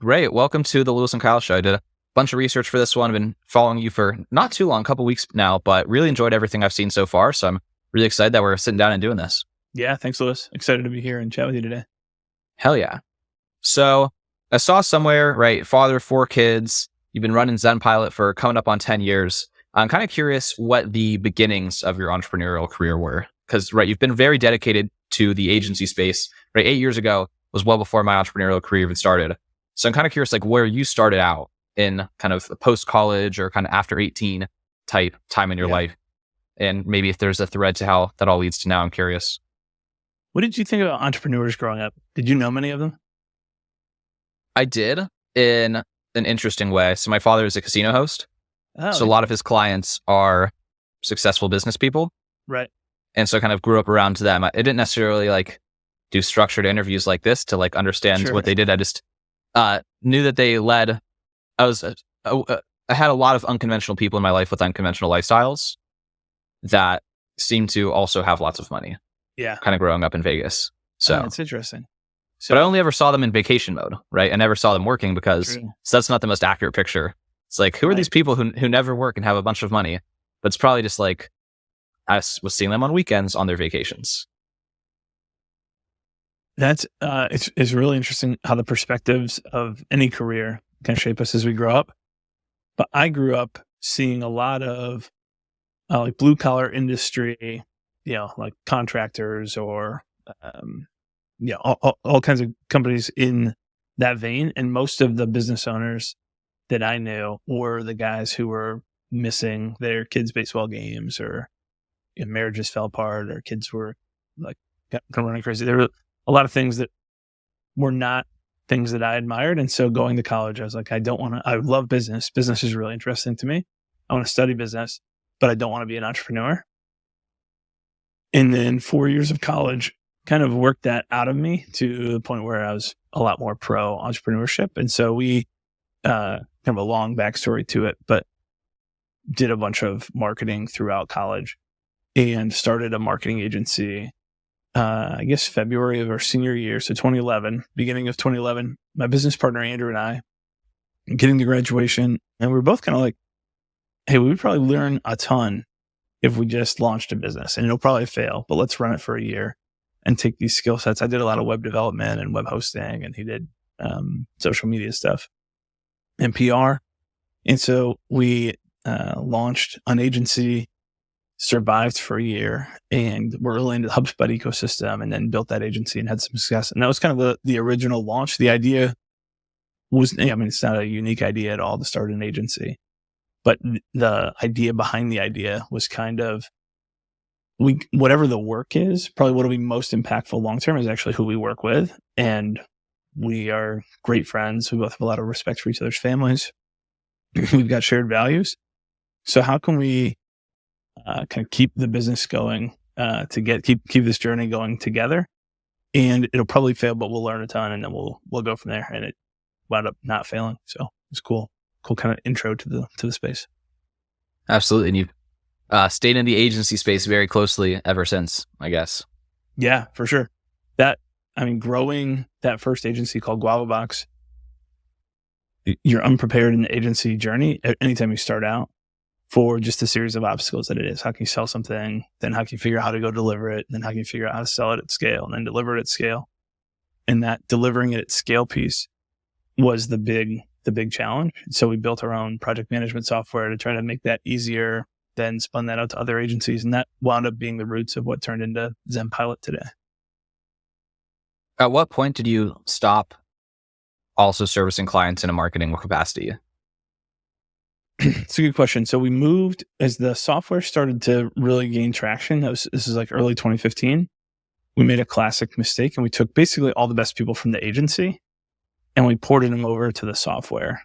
Great. Welcome to the Lewis and Kyle Show. I did a bunch of research for this one. I've been following you for not too long, a couple weeks now, but really enjoyed everything I've seen so far. So I'm really excited that we're sitting down and doing this. Yeah, thanks, Lewis. Excited to be here and chat with you today. Hell yeah. So I saw somewhere, right, father of 4 kids. You've been running ZenPilot for coming up on 10 years. I'm kind of curious what the beginnings of your entrepreneurial career were. Because, right, you've been very dedicated to the agency space. Right, 8 years ago was well before my entrepreneurial career even started. So I'm kind of curious, like, where you started out in kind of post-college or kind of after 18 type time in your life. And maybe if there's a thread to how that all leads to now, I'm curious. What did you think about entrepreneurs growing up? Did you know many of them? I did in an interesting way. So my father is a casino host. So a lot of his clients are successful business people. Right. And so I kind of grew up around them. I didn't necessarily like do structured interviews like this to like understand what they did. I just knew that they led. I had a lot of unconventional people in my life with unconventional lifestyles that seemed to also have lots of money. Yeah. Kind of growing up in Vegas. So that's interesting. So, but I only ever saw them in vacation mode, right? I never saw them working because that's not the most accurate picture. It's like, who are these people who never work and have a bunch of money? But it's probably just like, I was seeing them on weekends on their vacations. That's it's really interesting how the perspectives of any career can shape us as we grow up. But I grew up seeing a lot of like blue collar industry, like contractors or all kinds of companies in that vein. And most of the business owners that I knew were the guys who were missing their kids' baseball games, or marriages fell apart, or kids were like kind of running crazy. There were a lot of things that were not things that I admired. And so going to college, I was like, I love business. Business is really interesting to me. I want to study business, but I don't want to be an entrepreneur. And then 4 years of college kind of worked that out of me to the point where I was a lot more pro entrepreneurship. And so we, kind of a long backstory to it, but did a bunch of marketing throughout college and started a marketing agency, I guess February of our senior year. So 2011, beginning of 2011, my business partner, Andrew, and I getting to graduation. And we were both kind of like, hey, we would probably learn a ton if we just launched a business, and it'll probably fail, but let's run it for a year and take these skill sets. I did a lot of web development and web hosting, and he did social media stuff and PR. And so we launched an agency, survived for a year, and we're really into the HubSpot ecosystem, and then built that agency and had some success. And that was kind of the original launch. The idea was, it's not a unique idea at all to start an agency, but the idea behind the idea was kind of, whatever the work is, probably what'll be most impactful long-term is actually who we work with. And we are great friends. We both have a lot of respect for each other's families. We've got shared values. So how can we kind of keep the business going keep this journey going together? And it'll probably fail, but we'll learn a ton, and then we'll go from there. And it wound up not failing. So it's cool kind of intro to the space. Absolutely. And you've stayed in the agency space very closely ever since, I guess. Yeah, for sure. Growing that first agency called GuavaBox, you're unprepared in the agency journey anytime you start out for just a series of obstacles that it is. How can you sell something? Then how can you figure out how to go deliver it? And then how can you figure out how to sell it at scale and then deliver it at scale? And that delivering it at scale piece was the big challenge. So we built our own project management software to try to make that easier, then spun that out to other agencies. And that wound up being the roots of what turned into ZenPilot today. At what point did you stop also servicing clients in a marketing capacity? It's a good question. So we moved as the software started to really gain traction. This is like early 2015. We made a classic mistake, and we took basically all the best people from the agency and we ported them over to the software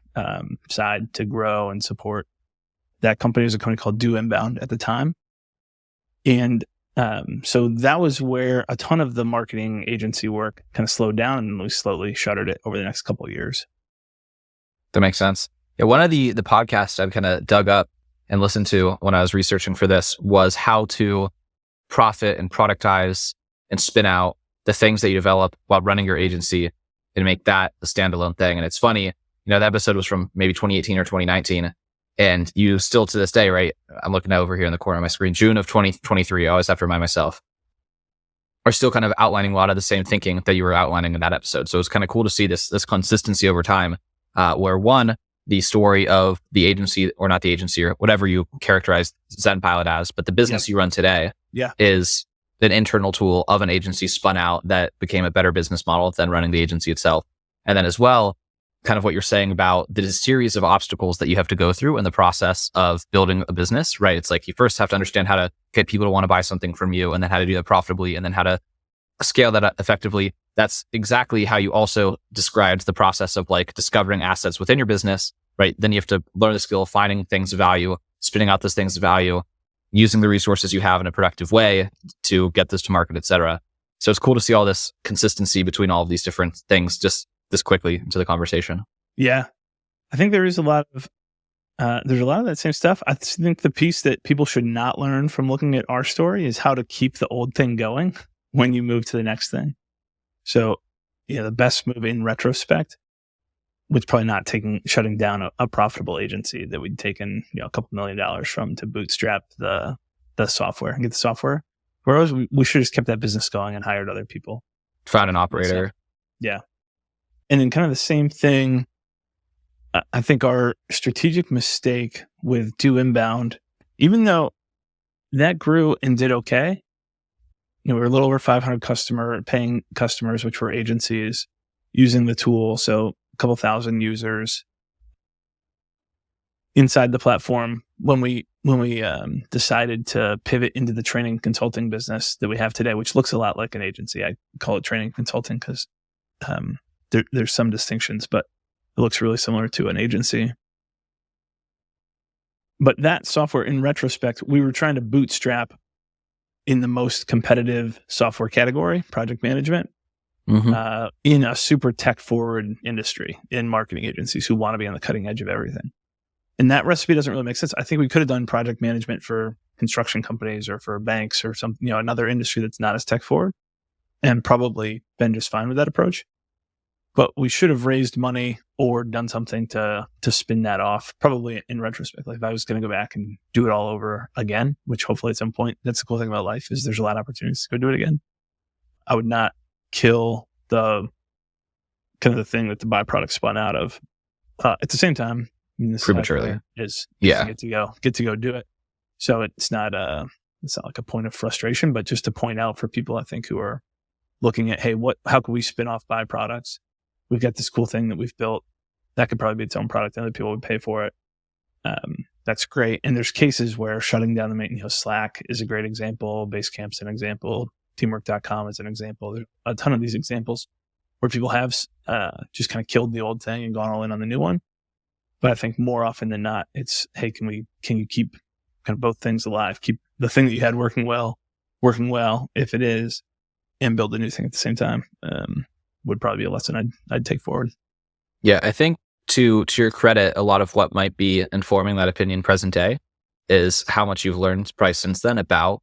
side to grow and support. That company was a company called Do Inbound at the time. And so that was where a ton of the marketing agency work kind of slowed down, and we slowly shuttered it over the next couple of years. That makes sense. Yeah, one of the podcasts I've kind of dug up and listened to when I was researching for this was how to profit and productize and spin out the things that you develop while running your agency and make that a standalone thing. And it's funny, that episode was from maybe 2018 or 2019. And you still to this day, right? I'm looking over here in the corner of my screen, June of 2023. I always have to remind myself, are still kind of outlining a lot of the same thinking that you were outlining in that episode. So it's kind of cool to see this consistency over time, where one, the story of the agency, or not the agency, or whatever you characterize ZenPilot as, but the business you run today is an internal tool of an agency spun out that became a better business model than running the agency itself. And then as well, kind of what you're saying about the series of obstacles that you have to go through in the process of building a business, right? It's like you first have to understand how to get people to want to buy something from you, and then how to do that profitably, and then how to scale that effectively. That's exactly how you also described the process of like discovering assets within your business, right? Then you have to learn the skill of finding things of value, spinning out those things of value, using the resources you have in a productive way to get this to market, et cetera. So it's cool to see all this consistency between all of these different things just this quickly into the conversation. Yeah. I think there's a lot of that same stuff. I think the piece that people should not learn from looking at our story is how to keep the old thing going when you move to the next thing. So, the best move in retrospect was probably not shutting down a profitable agency that we'd taken, a couple $1 million from to bootstrap the software and get the software. Whereas we should have just kept that business going and hired other people. Found an operator. Yeah. And then kind of the same thing, I think our strategic mistake with Do Inbound, even though that grew and did okay, we were a little over 500 paying customers, which were agencies using the tool. So a couple thousand users inside the platform. When we decided to pivot into the training consulting business that we have today, which looks a lot like an agency, I call it training consulting because there's some distinctions, but it looks really similar to an agency. But that software, in retrospect, we were trying to bootstrap in the most competitive software category, project management, in a super tech-forward industry, in marketing agencies who want to be on the cutting edge of everything. And that recipe doesn't really make sense. I think we could have done project management for construction companies or for banks or some, another industry that's not as tech-forward, and probably been just fine with that approach. But we should have raised money or done something to spin that off, probably in retrospect. Like if I was going to go back and do it all over again, which hopefully at some point, that's the cool thing about life is there's a lot of opportunities to go do it again. I would not kill the kind of the thing that the byproduct spun out of. At the same time, prematurely is get to go do it. So it's not like a point of frustration, but just to point out for people, I think, who are looking at, hey, how can we spin off byproducts? We've got this cool thing that we've built that could probably be its own product and other people would pay for it. That's great. And there's cases where shutting down the maintenance, Slack is a great example. Basecamp's an example. Teamwork.com is an example. There's a ton of these examples where people have just kind of killed the old thing and gone all in on the new one. But I think more often than not, it's, hey, can you keep kind of both things alive? Keep the thing that you had working well, if it is, and build a new thing at the same time. Would probably be a lesson I'd take forward. Yeah, I think to your credit, a lot of what might be informing that opinion present day is how much you've learned probably since then about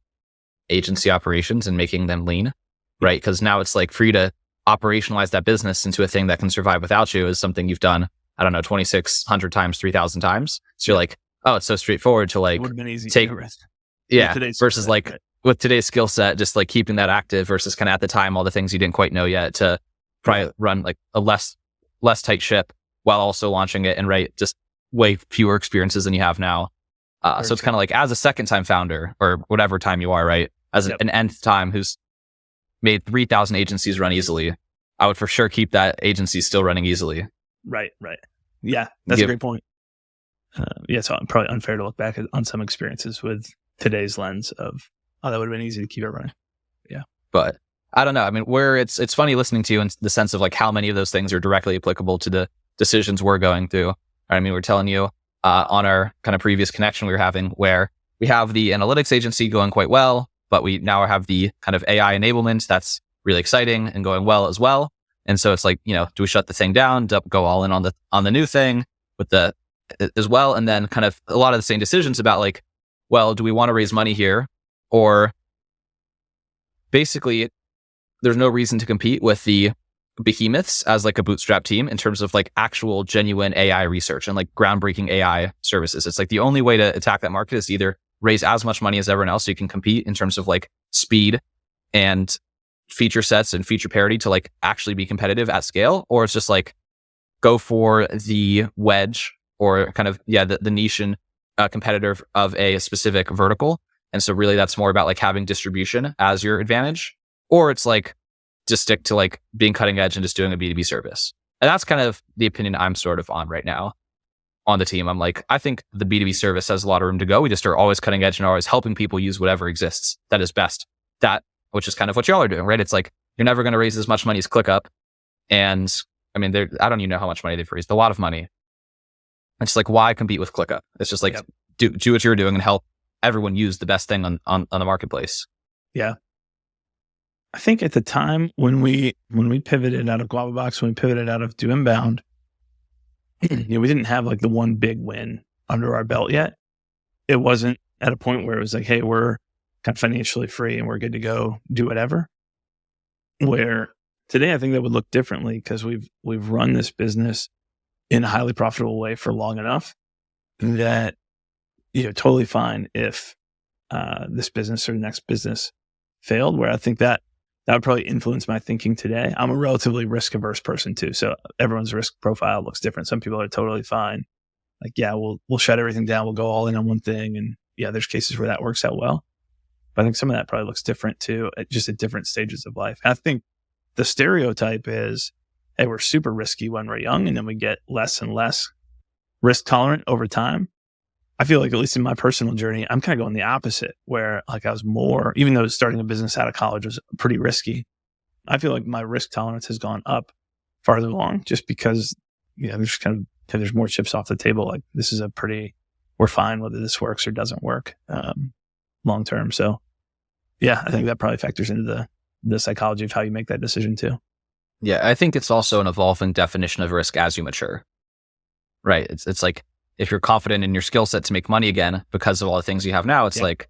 agency operations and making them lean, right? Because now it's like for you to operationalize that business into a thing that can survive without you is something you've done, 2,600 times, 3,000 times. So you're like, oh, it's so straightforward to like it would have been easy take, versus like right. with today's skill set, just like keeping that active versus kind of at the time, all the things you didn't quite know yet to probably run like a less tight ship while also launching it and just way fewer experiences than you have now. So it's kind of like as a second time founder or whatever time you are, right? As an nth time who's made 3,000 agencies run easily, I would for sure keep that agency still running easily. Right. Yeah, that's a great point. So probably unfair to look back on some experiences with today's lens of, that would have been easy to keep it running. Yeah. But I don't know. I mean, it's funny listening to you in the sense of like how many of those things are directly applicable to the decisions we're going through. I mean, we're telling you on our kind of previous connection we were having where we have the analytics agency going quite well, but we now have the kind of AI enablement that's really exciting and going well as well. And so it's like, do we shut the thing down, go all in on the new thing with the as well? And then kind of a lot of the same decisions about like, well, do we want to raise money here? Or basically there's no reason to compete with the behemoths as like a bootstrap team in terms of like actual genuine AI research and like groundbreaking AI services. It's like the only way to attack that market is to either raise as much money as everyone else so you can compete in terms of like speed and feature sets and feature parity to like actually be competitive at scale, or it's just like go for the wedge or kind of, the niche and competitor of a specific vertical. And so really that's more about like having distribution as your advantage, or it's like just stick to like being cutting edge and just doing a B2B service. And that's kind of the opinion I'm sort of on right now on the team. I'm like, I think the B2B service has a lot of room to go. We just are always cutting edge and always helping people use whatever exists that is best. Which is kind of what y'all are doing, right? It's like, you're never going to raise as much money as ClickUp. And I mean, I don't even know how much money they've raised, a lot of money. It's like, why compete with ClickUp? It's just like, do what you're doing and help everyone use the best thing on the marketplace. Yeah. I think at the time when we pivoted out of GuavaBox, when we pivoted out of Do Inbound, we didn't have like the one big win under our belt yet. It wasn't at a point where it was like, hey, we're kind of financially free and we're good to go do whatever. Where today I think that would look differently because we've run this business in a highly profitable way for long enough that totally fine if this business or the next business failed. Where I think that would probably influence my thinking today. I'm a relatively risk averse person too, so everyone's risk profile looks different. Some people are totally fine, like we'll shut everything down, we'll go all in on one thing, and there's cases where that works out well. But I think some of that probably looks different too, just at different stages of life. And I think the stereotype is, hey, we're super risky when we're young, and then we get less and less risk tolerant over time. I feel like, at least in my personal journey, I'm kind of going the opposite, where like I was more, even though starting a business out of college was pretty risky, I feel like my risk tolerance has gone up farther along, just because there's there's more chips off the table. Like we're fine whether this works or doesn't work long term. So I think that probably factors into the psychology of how you make that decision too. Yeah, I think it's also an evolving definition of risk as you mature, right? It's like, if you're confident in your skill set to make money again because of all the things you have now, it's like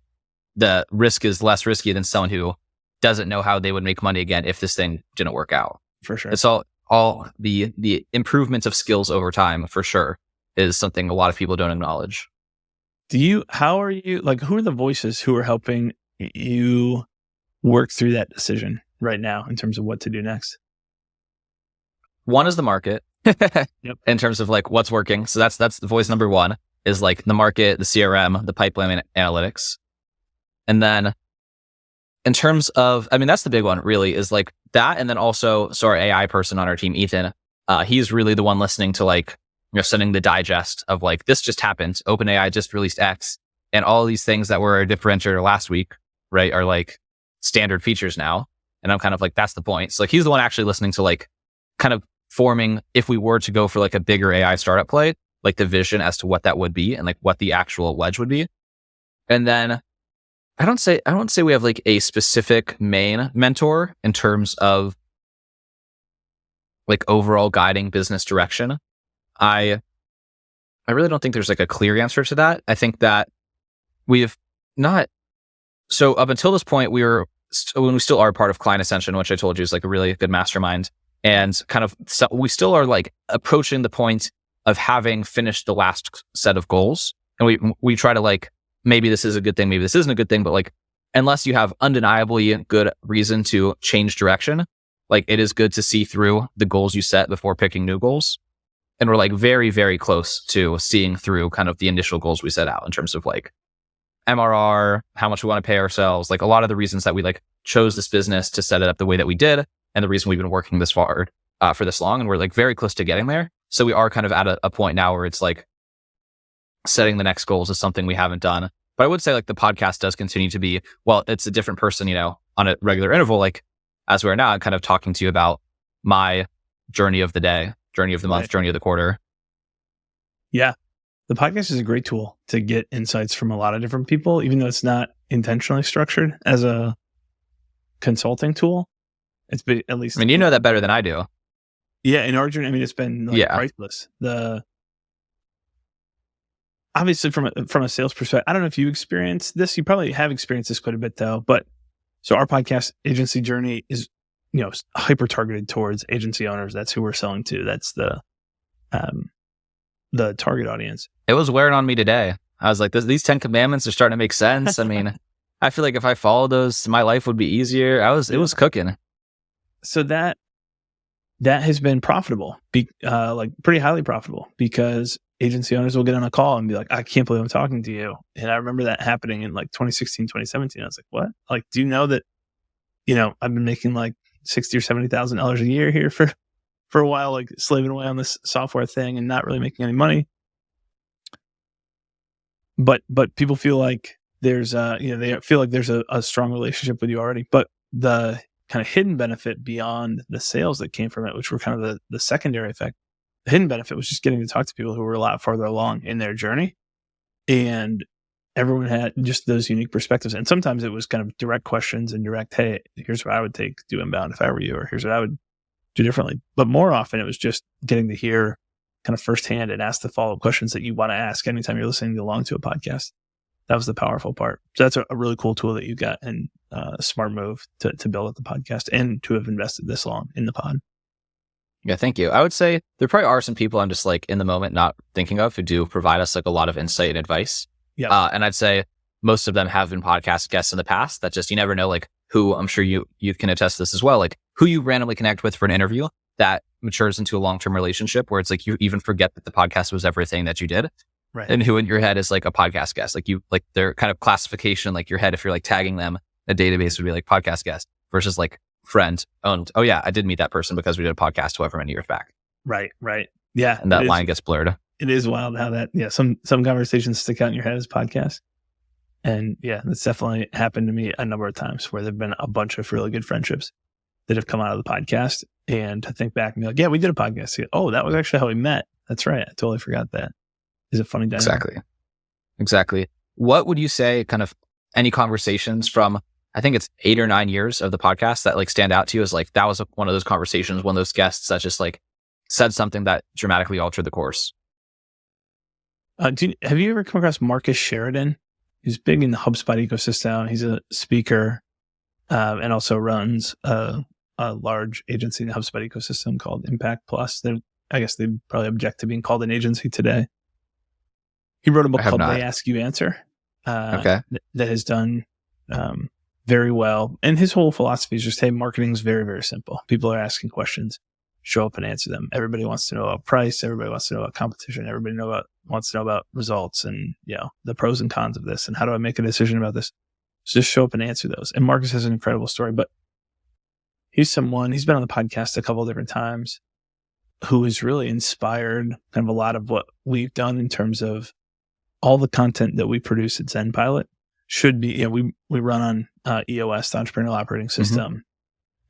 the risk is less risky than someone who doesn't know how they would make money again if this thing didn't work out. For sure. It's all the improvement of skills over time, for sure, is something a lot of people don't acknowledge. How are you, like, who are the voices who are helping you work through that decision right now in terms of what to do next? One is the market. In terms of like what's working. So that's the voice number one, is like the market, the CRM, the pipeline analytics. And then in terms of, that's the big one really, is like that. And then also, so our AI person on our team, Ethan, he's really the one listening to like, sending the digest of like, this just happened. OpenAI just released X, and all these things that were a differentiator last week, right, are like standard features now. And I'm kind of like, that's the point. So like, he's the one actually listening to like kind of forming, if we were to go for like a bigger AI startup play, like the vision as to what that would be and like what the actual wedge would be. And then I don't say we have like a specific main mentor in terms of like overall guiding business direction. I really don't think there's like a clear answer to that. I think that we've not, so up until this point, when we still are part of Client Ascension, which I told you is like a really good mastermind. And kind of, so we still are like approaching the point of having finished the last set of goals. And we try to like, maybe this is a good thing, maybe this isn't a good thing, but like, unless you have undeniably good reason to change direction, like it is good to see through the goals you set before picking new goals. And we're like very, very close to seeing through kind of the initial goals we set out in terms of like MRR, how much we want to pay ourselves, like a lot of the reasons that we like chose this business to set it up the way that we did. And the reason we've been working this far for this long, and we're like very close to getting there. So we are kind of at a point now where it's like setting the next goals is something we haven't done. But I would say like the podcast does continue to be, well, it's a different person, on a regular interval, like as we're now, I'm kind of talking to you about my journey of the day, journey of the month, journey of the quarter. Yeah. The podcast is a great tool to get insights from a lot of different people, even though it's not intentionally structured as a consulting tool. It's been, at least, you know that better than I do. Yeah, in our journey, it's been like priceless. Obviously from a sales perspective, I don't know if you experienced this. You probably have experienced this quite a bit though. But so our podcast agency journey is hyper targeted towards agency owners. That's who we're selling to. That's the target audience. It was wearing on me today. I was like, these 10 commandments are starting to make sense. I mean, I feel like if I followed those, my life would be easier. It was cooking. So that has been profitable, like pretty highly profitable, because agency owners will get on a call and be like, I can't believe I'm talking to you. And I remember that happening in like 2016, 2017. I was like, what? Like, do you know that, I've been making like $60,000 or $70,000 a year here for a while, like slaving away on this software thing and not really making any money. But people feel like there's they feel like there's a strong relationship with you already. But the kind of hidden benefit beyond the sales that came from it, which were kind of the secondary effect, the hidden benefit was just getting to talk to people who were a lot farther along in their journey. And everyone had just those unique perspectives. And sometimes it was kind of direct questions and direct, hey, here's what I would take to do inbound if I were you, or here's what I would do differently. But more often it was just getting to hear kind of firsthand and ask the follow-up questions that you want to ask anytime you're listening along to a podcast. That was the powerful part. So that's a really cool tool that you got, and a smart move to build up the podcast and to have invested this long in the pod. Yeah, thank you. I would say there probably are some people I'm just like in the moment not thinking of who do provide us like a lot of insight and advice. Yeah. And I'd say most of them have been podcast guests in the past. That just, you never know, like who, I'm sure you can attest to this as well, like who you randomly connect with for an interview that matures into a long-term relationship where it's like you even forget that the podcast was everything that you did. Right. And who in your head is like a podcast guest. Like their kind of classification, like your head, if you're like tagging them, a database would be like podcast guest versus like friend owned. Oh yeah, I did meet that person because we did a podcast however many years back. Right. Yeah. And that line gets blurred. It is wild how that, some conversations stick out in your head as podcasts. And yeah, that's definitely happened to me a number of times where there've been a bunch of really good friendships that have come out of the podcast. And to think back and be like, yeah, we did a podcast. Oh, that was actually how we met. That's right. I totally forgot that. Is a funny dynamic. Exactly. What would you say, kind of any conversations from, I think it's 8 or 9 years of the podcast that like stand out to you as like, that was one of those conversations, one of those guests that just like said something that dramatically altered the course? Have you ever come across Marcus Sheridan? He's big in the HubSpot ecosystem. He's a speaker and also runs a large agency in the HubSpot ecosystem called Impact Plus. I guess they probably object to being called an agency today. He wrote a book called They Ask You Answer that has done very well. And his whole philosophy is just, hey, marketing is very, very simple. People are asking questions, show up and answer them. Everybody wants to know about price. Everybody wants to know about competition. Everybody wants to know about results and the pros and cons of this. And how do I make a decision about this? So just show up and answer those. And Marcus has an incredible story, but he's been on the podcast a couple of different times, who has really inspired kind of a lot of what we've done in terms of all the content that we produce at ZenPilot should be, we run on EOS, the Entrepreneurial Operating System. Mm-hmm.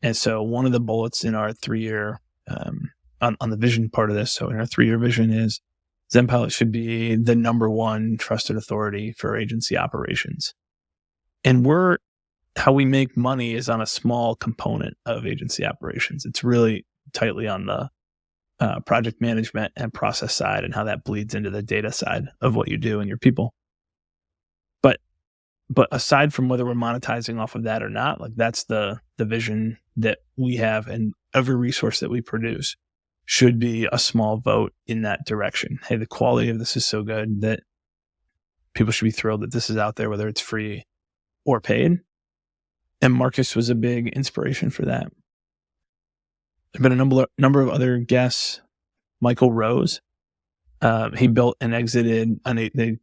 And so one of the bullets in our 3-year, on the vision part of this, so in our 3-year vision is ZenPilot should be the number one trusted authority for agency operations. And how we make money is on a small component of agency operations. It's really tightly on the project management and process side, and how that bleeds into the data side of what you do and your people. But aside from whether we're monetizing off of that or not, like that's the vision that we have, and every resource that we produce should be a small vote in that direction. Hey, the quality of this is so good that people should be thrilled that this is out there, whether it's free or paid. And Marcus was a big inspiration for that. There have been a number of other guests. Michael Rose, he built and exited, they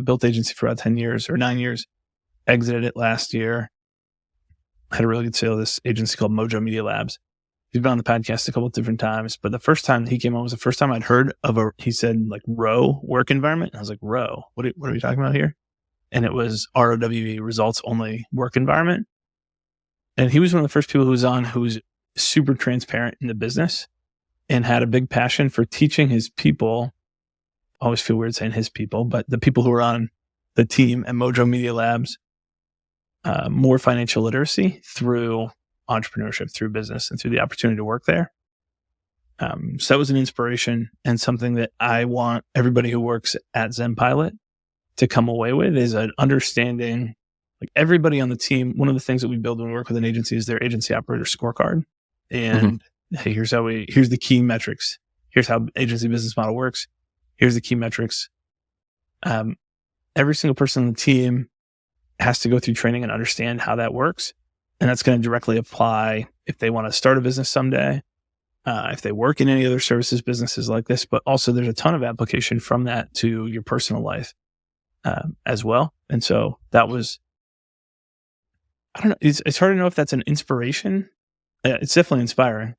built agency for about 10 years or 9 years, exited it last year. Had a really good sale of this agency called Mojo Media Labs. He's been on the podcast a couple of different times, but the first time he came on was the first time I'd heard of he said like ROW, work environment. And I was like, ROW, what are we talking about here? And it was ROWE, results only work environment. And he was one of the first people who was on who's super transparent in the business and had a big passion for teaching his people. I always feel weird saying his people, but the people who are on the team at Mojo Media Labs, more financial literacy through entrepreneurship, through business, and through the opportunity to work there. So that was an inspiration, and something that I want everybody who works at ZenPilot to come away with is an understanding like everybody on the team, one of the things that we build when we work with an agency is their agency operator scorecard. And hey, here's the key metrics. Here's how agency business model works. Here's the key metrics. Every single person on the team has to go through training and understand how that works. And that's going to directly apply if they want to start a business someday, if they work in any other services businesses like this, but also there's a ton of application from that to your personal life as well. And so that was, I don't know, it's hard to know if that's an inspiration. It's definitely inspiring,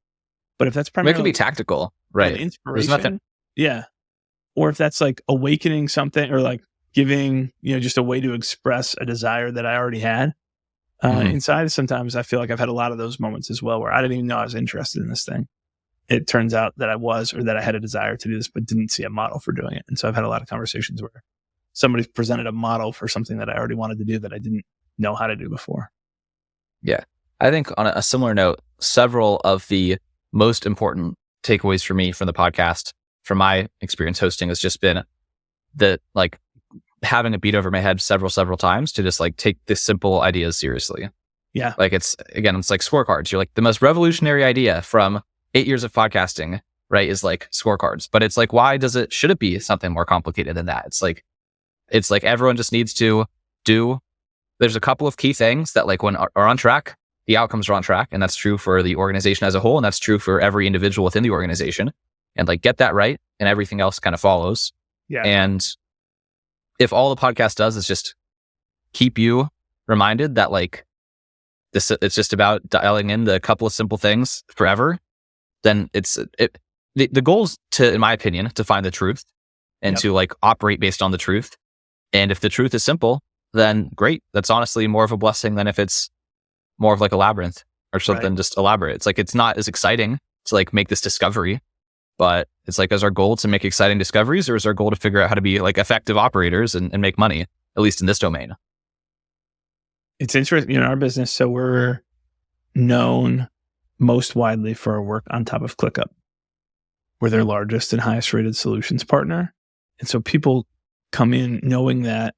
but if that's primarily... It can be tactical, right? Inspiration, there's nothing... Yeah. Or if that's like awakening something or like giving, just a way to express a desire that I already had inside. Sometimes I feel like I've had a lot of those moments as well where I didn't even know I was interested in this thing. It turns out that I was, or that I had a desire to do this, but didn't see a model for doing it. And so I've had a lot of conversations where somebody presented a model for something that I already wanted to do that I didn't know how to do before. Yeah. I think on a similar note, several of the most important takeaways for me from the podcast, from my experience hosting, has just been that like having a beat over my head several times to just like take this simple ideas seriously. Yeah. Like it's like scorecards. You're like the most revolutionary idea from 8 years of podcasting, right? Is like scorecards. But it's like, should it be something more complicated than that? It's like everyone just needs to there's a couple of key things that like when are on track, the outcomes are on track. And that's true for the organization as a whole. And that's true for every individual within the organization. And like get that right. And everything else kind of follows. Yeah. And if all the podcast does is just keep you reminded that like this, it's just about dialing in the couple of simple things forever, then the goal is to, in my opinion, to find the truth and to like operate based on the truth. And if the truth is simple, then great. That's honestly more of a blessing than if it's more of like a labyrinth or something just elaborate. It's like, it's not as exciting to like make this discovery, but it's like, is our goal to make exciting discoveries, or is our goal to figure out how to be like effective operators and make money, at least in this domain? It's interesting in our business. So we're known most widely for our work on top of ClickUp. We're their largest and highest rated solutions partner. And so people come in knowing that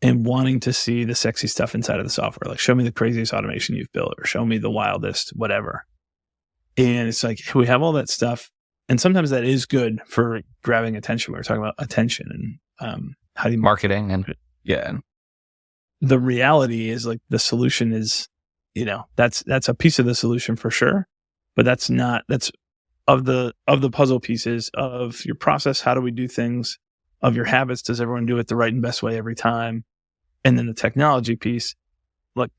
and wanting to see the sexy stuff inside of the software. Like, show me the craziest automation you've built, or show me the wildest, whatever. And it's like, we have all that stuff. And sometimes that is good for grabbing attention. We were talking about attention and how do you marketing and the reality is like the solution is, that's a piece of the solution for sure, but that's of the puzzle pieces of your process. How do we do things? Of your habits, does everyone do it the right and best way every time? And then the technology piece, like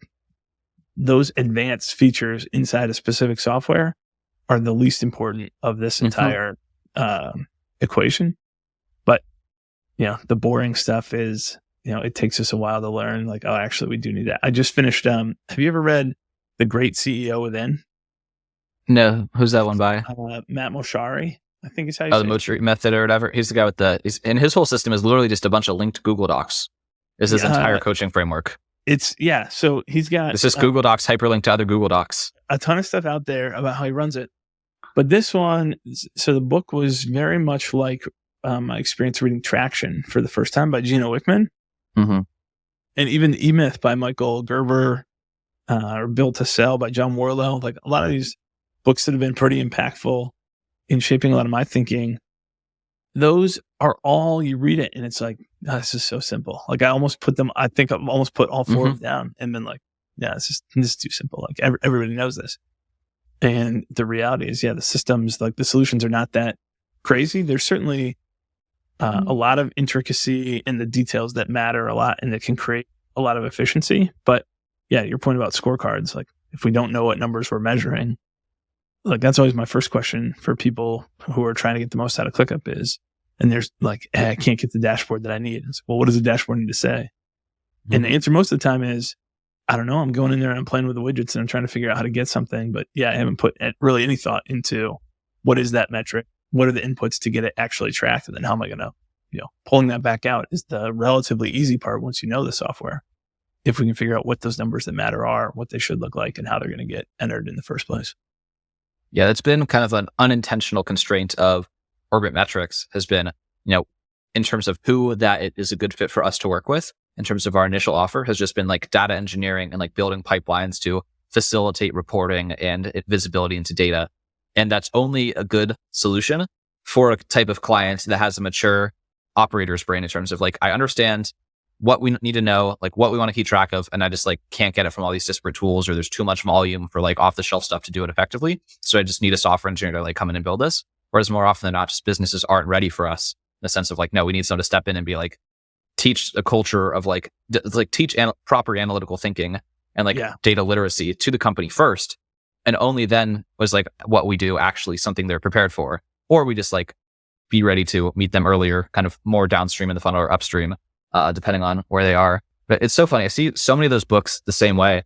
those advanced features inside a specific software are the least important of this entire equation. But, the boring stuff is, it takes us a while to learn, like, oh, actually, we do need that. I just finished, have you ever read The Great CEO Within? No. Who's that one by? Matt Mochary, I think is how you say it. The Mochary method or whatever. He's the guy with and his whole system is literally just a bunch of linked Google Docs. Is his entire coaching framework. So he's got... It's just Google Docs hyperlinked to other Google Docs. A ton of stuff out there about how he runs it. But this one, so the book was very much like my experience reading Traction for the first time by Gino Wickman. Mm-hmm. And even E-Myth by Michael Gerber, or Built to Sell by John Warlow. Like a lot of these books that have been pretty impactful in shaping a lot of my thinking. Those are all, you read it and it's like, oh, this is so simple. Like I've almost put all four of them down and been like, yeah, this is too simple. Like everybody knows this. And the reality is, the systems, like the solutions are not that crazy. There's certainly a lot of intricacy in the details that matter a lot and that can create a lot of efficiency. But your point about scorecards, like if we don't know what numbers we're measuring, like that's always my first question for people who are trying to get the most out of ClickUp is, and there's like, I can't get the dashboard that I need. It's, well, what does the dashboard need to say? Mm-hmm. And the answer most of the time is, I don't know. I'm going in there and I'm playing with the widgets and I'm trying to figure out how to get something. But I haven't put really any thought into what is that metric? What are the inputs to get it actually tracked? And then how am I going to, pulling that back out is the relatively easy part once you know the software. If we can figure out what those numbers that matter are, what they should look like, and how they're going to get entered in the first place. Yeah, that's been kind of an unintentional constraint of Orbit Metrics has been, in terms of who that it is a good fit for us to work with. in terms of our initial offer has just been like data engineering and like building pipelines to facilitate reporting and visibility into data. And that's only a good solution for a type of client that has a mature operator's brain in terms of like, I understand what we need to know, like what we want to keep track of. And I just like can't get it from all these disparate tools, or there's too much volume for like off the shelf stuff to do it effectively. So I just need a software engineer to like come in and build this. Whereas more often than not, just businesses aren't ready for us in the sense of like, no, we need someone to step in and be like, teach a culture of like, teach proper analytical thinking and like data literacy to the company first. And only then was like what we do actually something they're prepared for. Or we just like be ready to meet them earlier, kind of more downstream in the funnel or upstream, depending on where they are. But it's so funny. I see so many of those books the same way.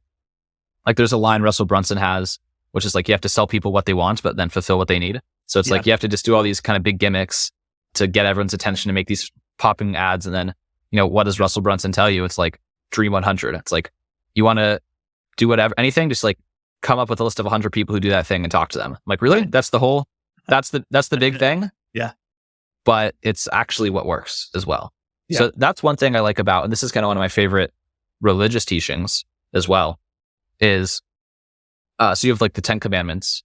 Like there's a line Russell Brunson has, which is like, you have to sell people what they want, but then fulfill what they need. So it's like, you have to just do all these kind of big gimmicks to get everyone's attention to make these popping ads. And then, you know, what does Russell Brunson tell you? It's like dream 100. It's like, you want to do whatever, anything, just like come up with a list of 100 people who do that thing and talk to them. I'm like, really? That's the big thing. Yeah. But it's actually what works as well. Yeah. So that's one thing I like about, and this is kind of one of my favorite religious teachings as well, is, so you have like the 10 commandments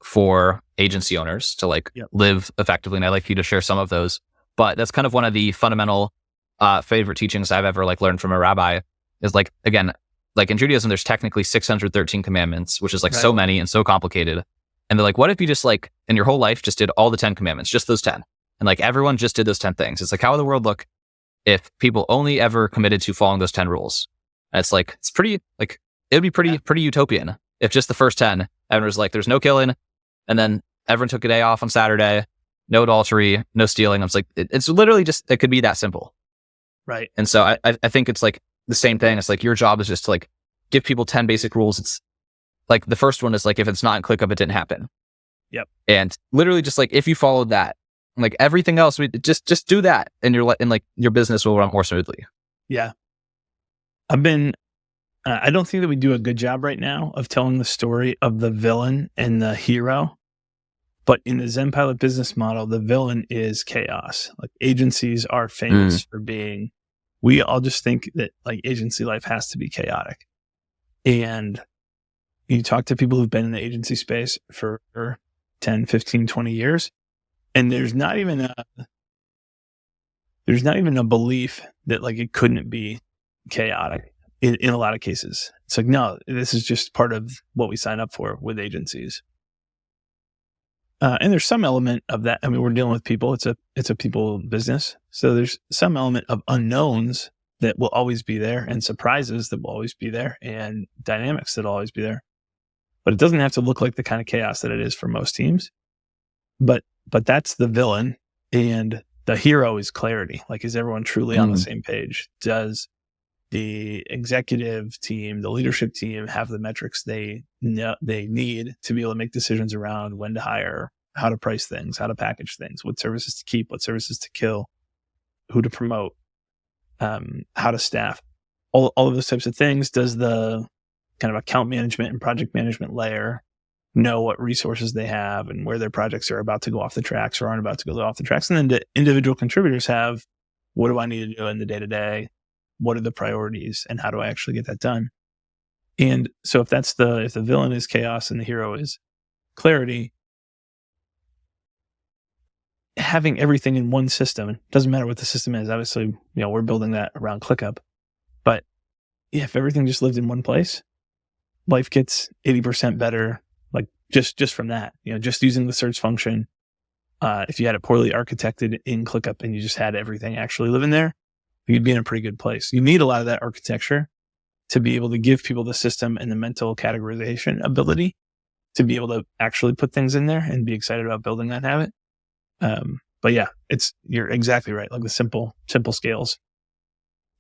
for agency owners to like live effectively. And I'd like for you to share some of those, but that's kind of one of the fundamental favorite teachings I've ever like learned from a rabbi is like, again, like in Judaism, there's technically 613 commandments, which is like so many and so complicated. And they're like, what if you just like in your whole life just did all the 10 commandments, just those 10? And like everyone just did those 10 things. It's like, how would the world look if people only ever committed to following those 10 rules? And it's like, it's pretty, like, it would be pretty utopian if just the first 10, everyone was like, there's no killing. And then everyone took a day off on Saturday, no adultery, no stealing. I was like, it's literally just, it could be that simple. Right. And so I think it's like the same thing. It's like your job is just to like give people 10 basic rules. It's like the first one is like, if it's not in ClickUp, it didn't happen. Yep. And literally just like, if you followed that, like everything else, we just do that and your business will run more smoothly. Yeah. I don't think that we do a good job right now of telling the story of the villain and the hero. But in the ZenPilot business model, the villain is chaos. Like agencies are famous for being, we all just think that like agency life has to be chaotic. And you talk to people who've been in the agency space for 10, 15, 20 years, and there's not even a belief that like it couldn't be chaotic in a lot of cases. It's like, no, this is just part of what we sign up for with agencies. And there's some element of that. I mean, we're dealing with people. It's a people business. So there's some element of unknowns that will always be there, and surprises that will always be there, and dynamics that will always be there. But it doesn't have to look like the kind of chaos that it is for most teams. But that's the villain, and the hero is clarity. Like, is everyone truly on the same page? Does the executive team, the leadership team, have the metrics they need to be able to make decisions around when to hire, how to price things, how to package things, what services to keep, what services to kill, who to promote, how to staff, all of those types of things? Does the kind of account management and project management layer know what resources they have and where their projects are about to go off the tracks or aren't about to go off the tracks? And then the individual contributors have, what do I need to do in the day-to-day? What are the priorities and how do I actually get that done? And so if the villain is chaos and the hero is clarity, having everything in one system, it doesn't matter what the system is. Obviously, we're building that around ClickUp, but if everything just lived in one place, life gets 80% better. Like just from that, just using the search function. If you had it poorly architected in ClickUp and you just had everything actually live in there, you'd be in a pretty good place. You need a lot of that architecture to be able to give people the system and the mental categorization ability to be able to actually put things in there and be excited about building that habit. But yeah, you're exactly right. Like the simple scales.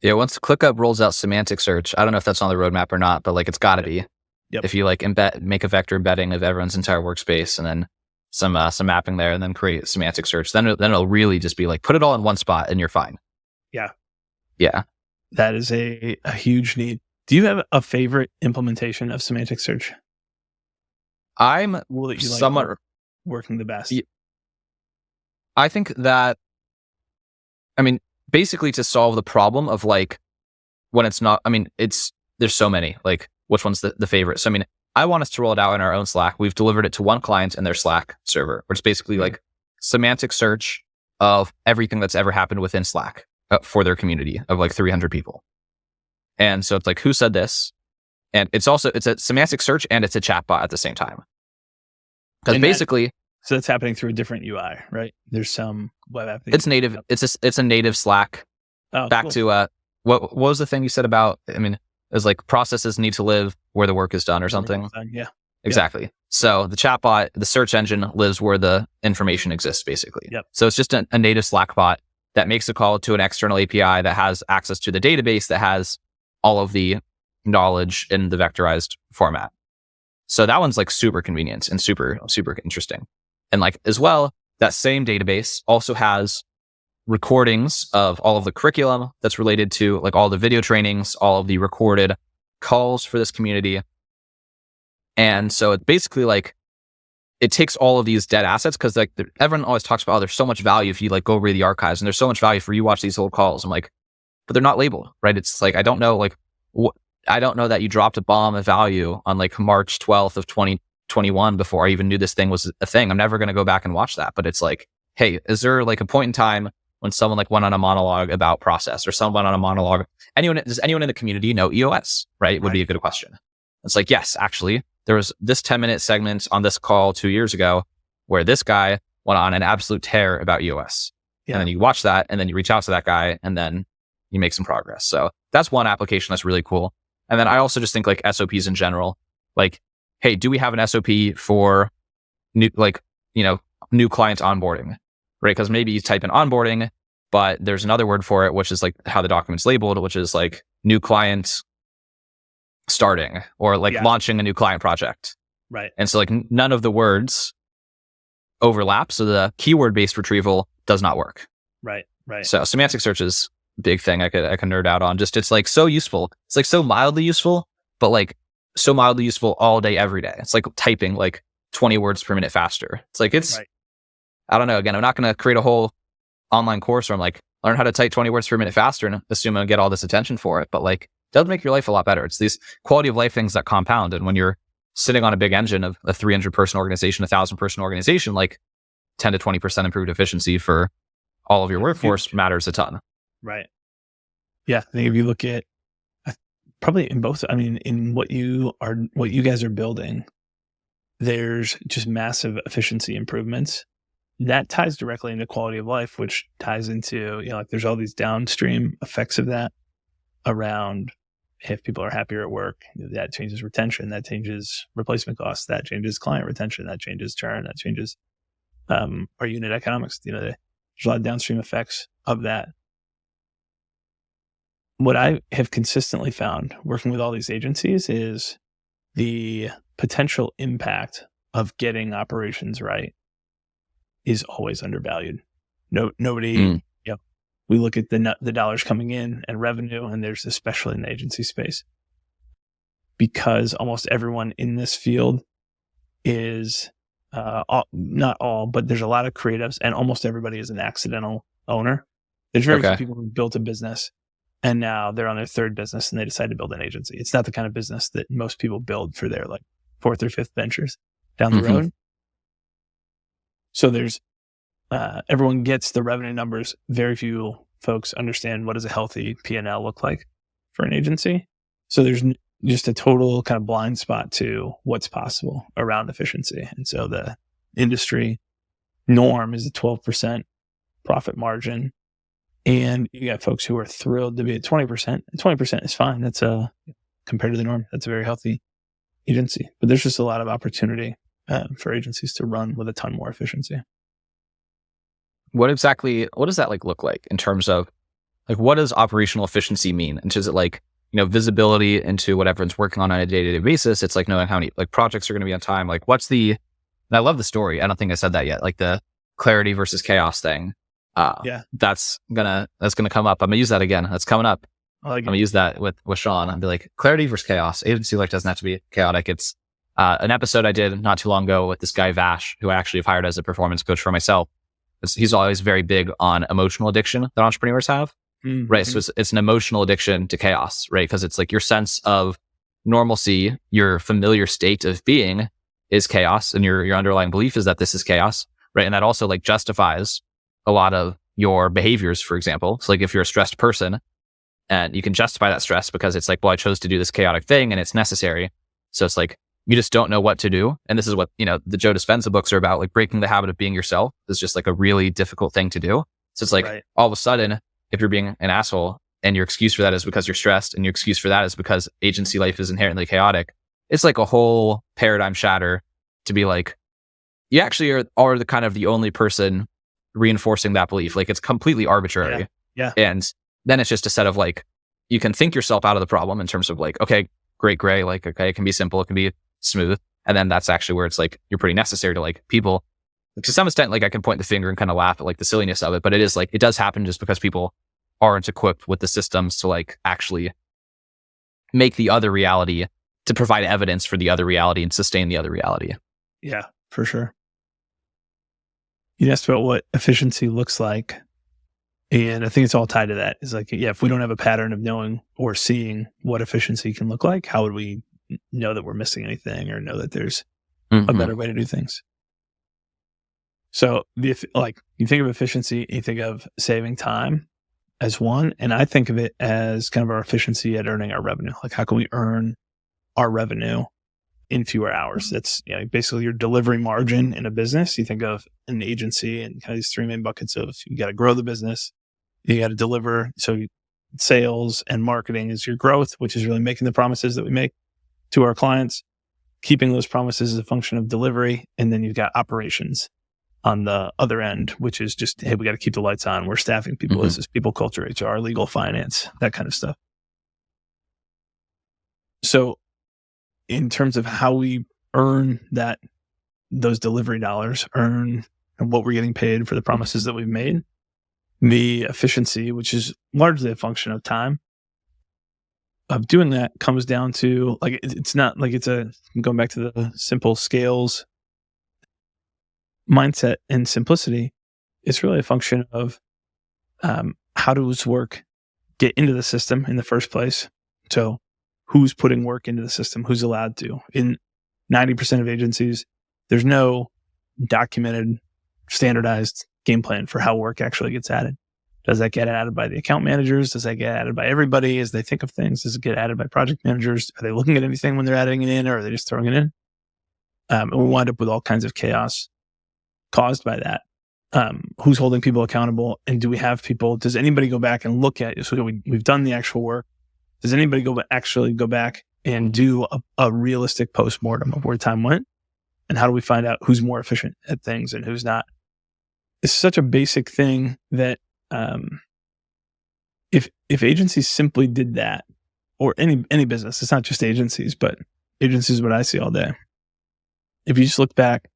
Yeah. Once ClickUp rolls out semantic search, I don't know if that's on the roadmap or not, but like it's got to be. Yep. If you like make a vector embedding of everyone's entire workspace and then some mapping there and then create semantic search, then it'll really just be like, put it all in one spot and you're fine. Yeah. Yeah. That is a huge need. Do you have a favorite implementation of semantic search? I'm that you somewhat like working the best. I think that, basically to solve the problem of like when it's not, I mean, there's so many, like which one's the favorite? So, I mean, I want us to roll it out in our own Slack. We've delivered it to one client in their Slack server, which is basically like semantic search of everything that's ever happened within Slack for their community of like 300 people. And so it's like, who said this? And it's a semantic search and it's a chatbot at the same time. Because basically, so that's happening through a different UI, right? There's some web app. It's native. It's a native Slack. Back cool. to what was the thing you said about? I mean, it was like processes need to live where the work is done or something. Yeah, exactly. Yeah. So the chatbot, the search engine lives where the information exists, basically. Yep. So it's just a native Slack bot that makes a call to an external API that has access to the database that has all of the knowledge in the vectorized format. So that one's like super convenient and super interesting. And like as well, that same database also has recordings of all of the curriculum that's related to like all the video trainings, all of the recorded calls for this community. And so it basically like, it takes all of these dead assets because like everyone always talks about, oh, there's so much value if you like go read the archives and there's so much value for you watch these old calls. I'm like, but they're not labeled, right? It's like, I don't know, like I don't know that you dropped a bomb of value on like March 12th of 2021 before I even knew this thing was a thing. I'm never going to go back and watch that. But it's like, hey, is there like a point in time when someone like went on a monologue about process or someone on a monologue? Does anyone in the community know EOS, right? Would be a good question. It's like, yes, actually, there was this 10-minute segment on this call 2 years ago where this guy went on an absolute tear about EOS. Yeah. And then you watch that and then you reach out to that guy and then you make some progress. So that's one application that's really cool. And then I also just think like SOPs in general, like, hey, do we have an SOP for new client onboarding, right? Because maybe you type in onboarding, but there's another word for it, which is like how the document's labeled, which is like new client starting or like launching a new client project. Right. And so like none of the words overlap. So the keyword-based retrieval does not work. Right. So semantic search is a big thing I could nerd out on. Just it's like so useful. It's like so mildly useful, but like so mildly useful all day, every day. It's like typing like 20 words per minute faster. It's like, I don't know. Again, I'm not going to create a whole online course where I'm like, learn how to type 20 words per minute faster and assume I'll get all this attention for it. But like, it does make your life a lot better. It's these quality of life things that compound. And when you're sitting on a big engine of a 300 person organization, 1,000 person organization, like 10 to 20% improved efficiency for all of your workforce matters a ton. Right. Yeah. I think if you look at probably in both, I mean, in what you guys are building, there's just massive efficiency improvements that ties directly into quality of life, which ties into, like there's all these downstream effects of that around if people are happier at work, that changes retention, that changes replacement costs, that changes client retention, that changes churn, that changes our unit economics. There's a lot of downstream effects of that. What I have consistently found working with all these agencies is the potential impact of getting operations right is always undervalued. Nobody, we look at the dollars coming in and revenue, and there's especially in the agency space, because almost everyone in this field is, not all, but there's a lot of creatives, and almost everybody is an accidental owner. There's very few people who built a business and now they're on their third business and they decide to build an agency. It's not the kind of business that most people build for their like fourth or fifth ventures down the road. So there's, everyone gets the revenue numbers. Very few folks understand what does a healthy P&L look like for an agency. So there's just a total kind of blind spot to what's possible around efficiency. And so the industry norm is a 12% profit margin. And you got folks who are thrilled to be at 20%. And 20% is fine. That's compared to the norm, that's a very healthy agency. But there's just a lot of opportunity for agencies to run with a ton more efficiency. What does that like look like in terms of like, what does operational efficiency mean? And is it like, visibility into what everyone's working on a day-to-day basis? It's like knowing how many like projects are going to be on time. Like and I love the story. I don't think I said that yet. Like the clarity versus chaos thing. That's gonna come up. I'm gonna use that again. That's coming up. I'm gonna use that with Sean. I'll be like, clarity versus chaos. Agency life doesn't have to be chaotic. It's an episode I did not too long ago with this guy Vash, who I actually have hired as a performance coach for myself. He's always very big on emotional addiction that entrepreneurs have. right? So it's an emotional addiction to chaos, right? Because it's like your sense of normalcy, your familiar state of being is chaos, and your underlying belief is that this is chaos, right? And that also like justifies a lot of your behaviors, for example. So like if you're a stressed person, and you can justify that stress because it's like, well, I chose to do this chaotic thing and it's necessary. So it's like, you just don't know what to do. And this is what, the Joe Dispenza books are about, like breaking the habit of being yourself is just like a really difficult thing to do. So it's like, all of a sudden, if you're being an asshole and your excuse for that is because you're stressed and your excuse for that is because agency life is inherently chaotic, it's like a whole paradigm shatter to be like, you actually are the kind of the only person reinforcing that belief. Like it's completely arbitrary. Yeah. And then it's just a set of like, you can think yourself out of the problem in terms of like, okay, great gray, like, okay, it can be simple, it can be smooth. And then that's actually where it's like, you're pretty necessary to like people. To some extent, like I can point the finger and kind of laugh at like the silliness of it, but it is like, it does happen just because people aren't equipped with the systems to like actually make the other reality, to provide evidence for the other reality and sustain the other reality. Yeah, for sure. You asked about what efficiency looks like. And I think it's all tied to that. It's like, if we don't have a pattern of knowing or seeing what efficiency can look like, how would we know that we're missing anything or know that there's a better way to do things? So like you think of efficiency, you think of saving time as one. And I think of it as kind of our efficiency at earning our revenue. Like how can we earn our revenue in fewer hours? That's basically your delivery margin in a business. You think of an agency and kind of these three main buckets of you got to grow the business, you got to deliver. So sales and marketing is your growth, which is really making the promises that we make to our clients. Keeping those promises is a function of delivery. And then you've got operations on the other end, which is just, hey, we got to keep the lights on. We're staffing people. This is people culture, HR, legal, finance, that kind of stuff. So in terms of how we earn those delivery dollars, earn and what we're getting paid for the promises that we've made, the efficiency, which is largely a function of time, of doing that comes down to like, it's not like going back to the simple scales mindset and simplicity. It's really a function of how does work get into the system in the first place? So who's putting work into the system? Who's allowed to? In 90% of agencies, there's no documented, standardized game plan for how work actually gets added. Does that get added by the account managers? Does that get added by everybody as they think of things? Does it get added by project managers? Are they looking at anything when they're adding it in, or are they just throwing it in? And we wind up with all kinds of chaos caused by that. Who's holding people accountable? And do we have people? Does anybody go back and look at it? So we've done the actual work. Does anybody actually go back and do a realistic postmortem of where time went? And how do we find out who's more efficient at things and who's not? It's such a basic thing that if agencies simply did that, or any business, it's not just agencies, but agencies is what I see all day. If you just look back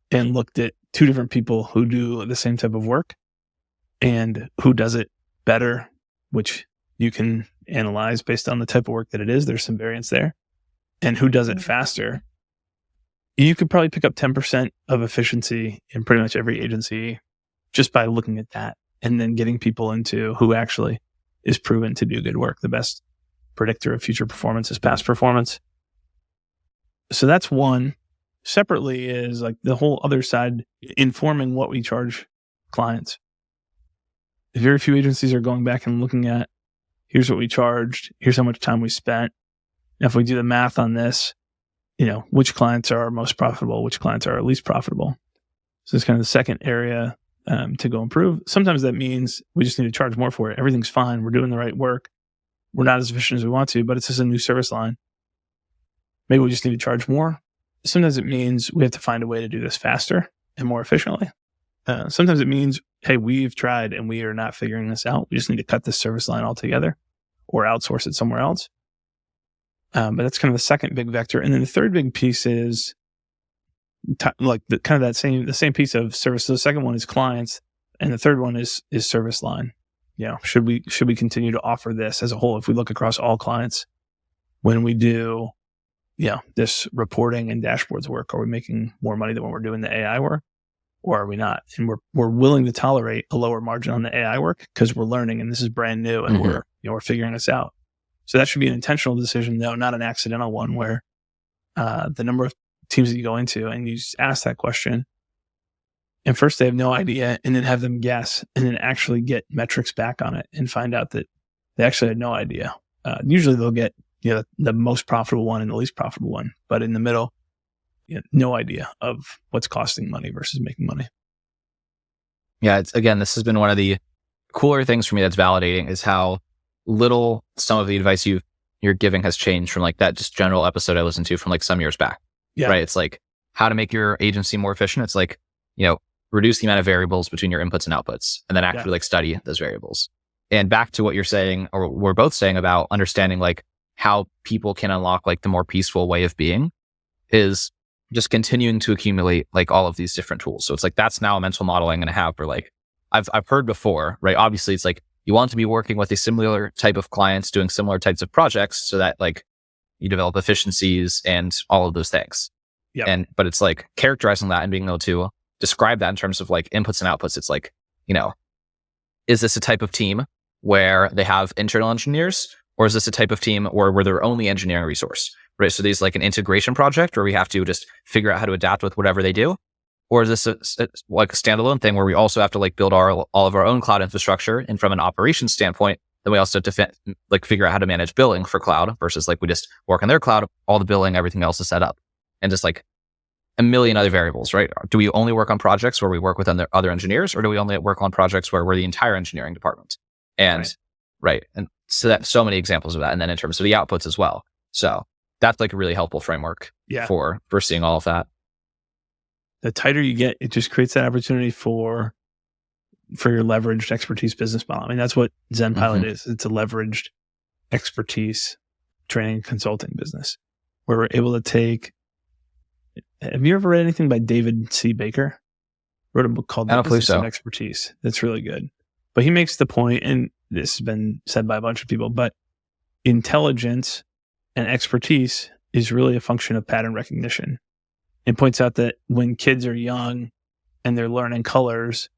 and looked at two different people who do the same type of work and who does it better, which you can analyze based on the type of work that it is, there's some variance there, and who does it faster, you could probably pick up 10% of efficiency in pretty much every agency just by looking at that and then getting people into who actually is proven to do good work. The best predictor of future performance is past performance. So that's one. Separately is like the whole other side, informing what we charge clients. Very few agencies are going back and looking at, here's what we charged, here's how much time we spent. And if we do the math on this, which clients are most profitable, which clients are least profitable. So it's kind of the second area to go improve. Sometimes that means we just need to charge more for it. Everything's fine. We're doing the right work. We're not as efficient as we want to, but it's just a new service line. Maybe we just need to charge more. Sometimes it means we have to find a way to do this faster and more efficiently. Sometimes it means, hey, we've tried and we are not figuring this out. We just need to cut this service line altogether or outsource it somewhere else. But that's kind of the second big vector. And then the third big piece is the same piece of service. So the second one is clients, and the third one is service line. Should we continue to offer this as a whole? If we look across all clients, when we do, this reporting and dashboards work, are we making more money than when we're doing the AI work? or are we not? And we're willing to tolerate a lower margin on the AI work because we're learning and this is brand new and we're figuring this out. So that should be an intentional decision, though, not an accidental one where the number of teams that you go into and you just ask that question and first they have no idea and then have them guess and then actually get metrics back on it and find out that they actually had no idea. Usually they'll get the most profitable one and the least profitable one, but in the middle, no idea of what's costing money versus making money. Yeah, this has been one of the cooler things for me that's validating is how little some of the advice you're giving has changed from like that just general episode I listened to from like some years back. Yeah. Right. It's like how to make your agency more efficient. It's like, reduce the amount of variables between your inputs and outputs and then actually like study those variables. And back to what you're saying, or we're both saying about understanding like how people can unlock like the more peaceful way of being is just continuing to accumulate like all of these different tools. So it's like, that's now a mental model I'm going to have for like, I've heard before, right? Obviously it's like, you want to be working with a similar type of clients, doing similar types of projects so that like you develop efficiencies and all of those things. Yeah. But it's like characterizing that and being able to describe that in terms of like inputs and outputs. It's like, is this a type of team where they have internal engineers, or is this a type of team where we're their only engineering resource, right? So there's like an integration project where we have to just figure out how to adapt with whatever they do. Or is this like a standalone thing where we also have to like build all of our own cloud infrastructure? And from an operations standpoint, then we also have to figure out how to manage billing for cloud versus like we just work on their cloud, all the billing, everything else is set up. And just like a million other variables, right? Do we only work on projects where we work with other engineers, or do we only work on projects where we're the entire engineering department? And right. And so that's so many examples of that. And then in terms of the outputs as well. So that's like a really helpful framework for seeing all of that. The tighter you get, it just creates that opportunity for your leveraged expertise business model. I mean, that's what ZenPilot is. It's a leveraged expertise training and consulting business where we're able to take. Have you ever read anything by David C. Baker? Wrote a book called The Business of Expertise. That's really good. But he makes the point, and this has been said by a bunch of people, but intelligence and expertise is really a function of pattern recognition. And points out that when kids are young and they're learning colors,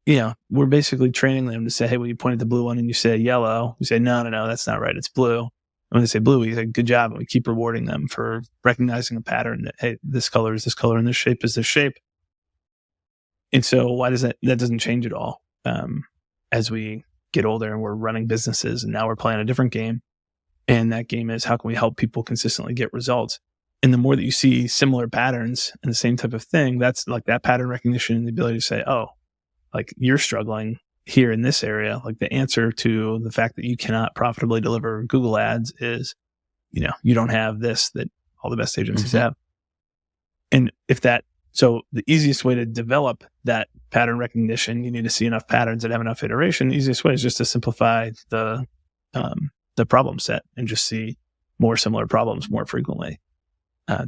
we're basically training them to say, hey, when you point at the blue one and you say yellow, we say, no, that's not right. It's blue. And when they say blue, we say, good job. And we keep rewarding them for recognizing a pattern that, hey, this color is this color and this shape is this shape. And so why does that doesn't change at all as we get older and we're running businesses and now we're playing a different game. And that game is how can we help people consistently get results? And the more that you see similar patterns and the same type of thing, that's like that pattern recognition and the ability to say, oh, like you're struggling here in this area. Like the answer to the fact that you cannot profitably deliver Google ads is, you don't have this that all the best agencies have. And so the easiest way to develop that pattern recognition, you need to see enough patterns that have enough iteration. The easiest way is just to simplify the problem set and just see more similar problems more frequently.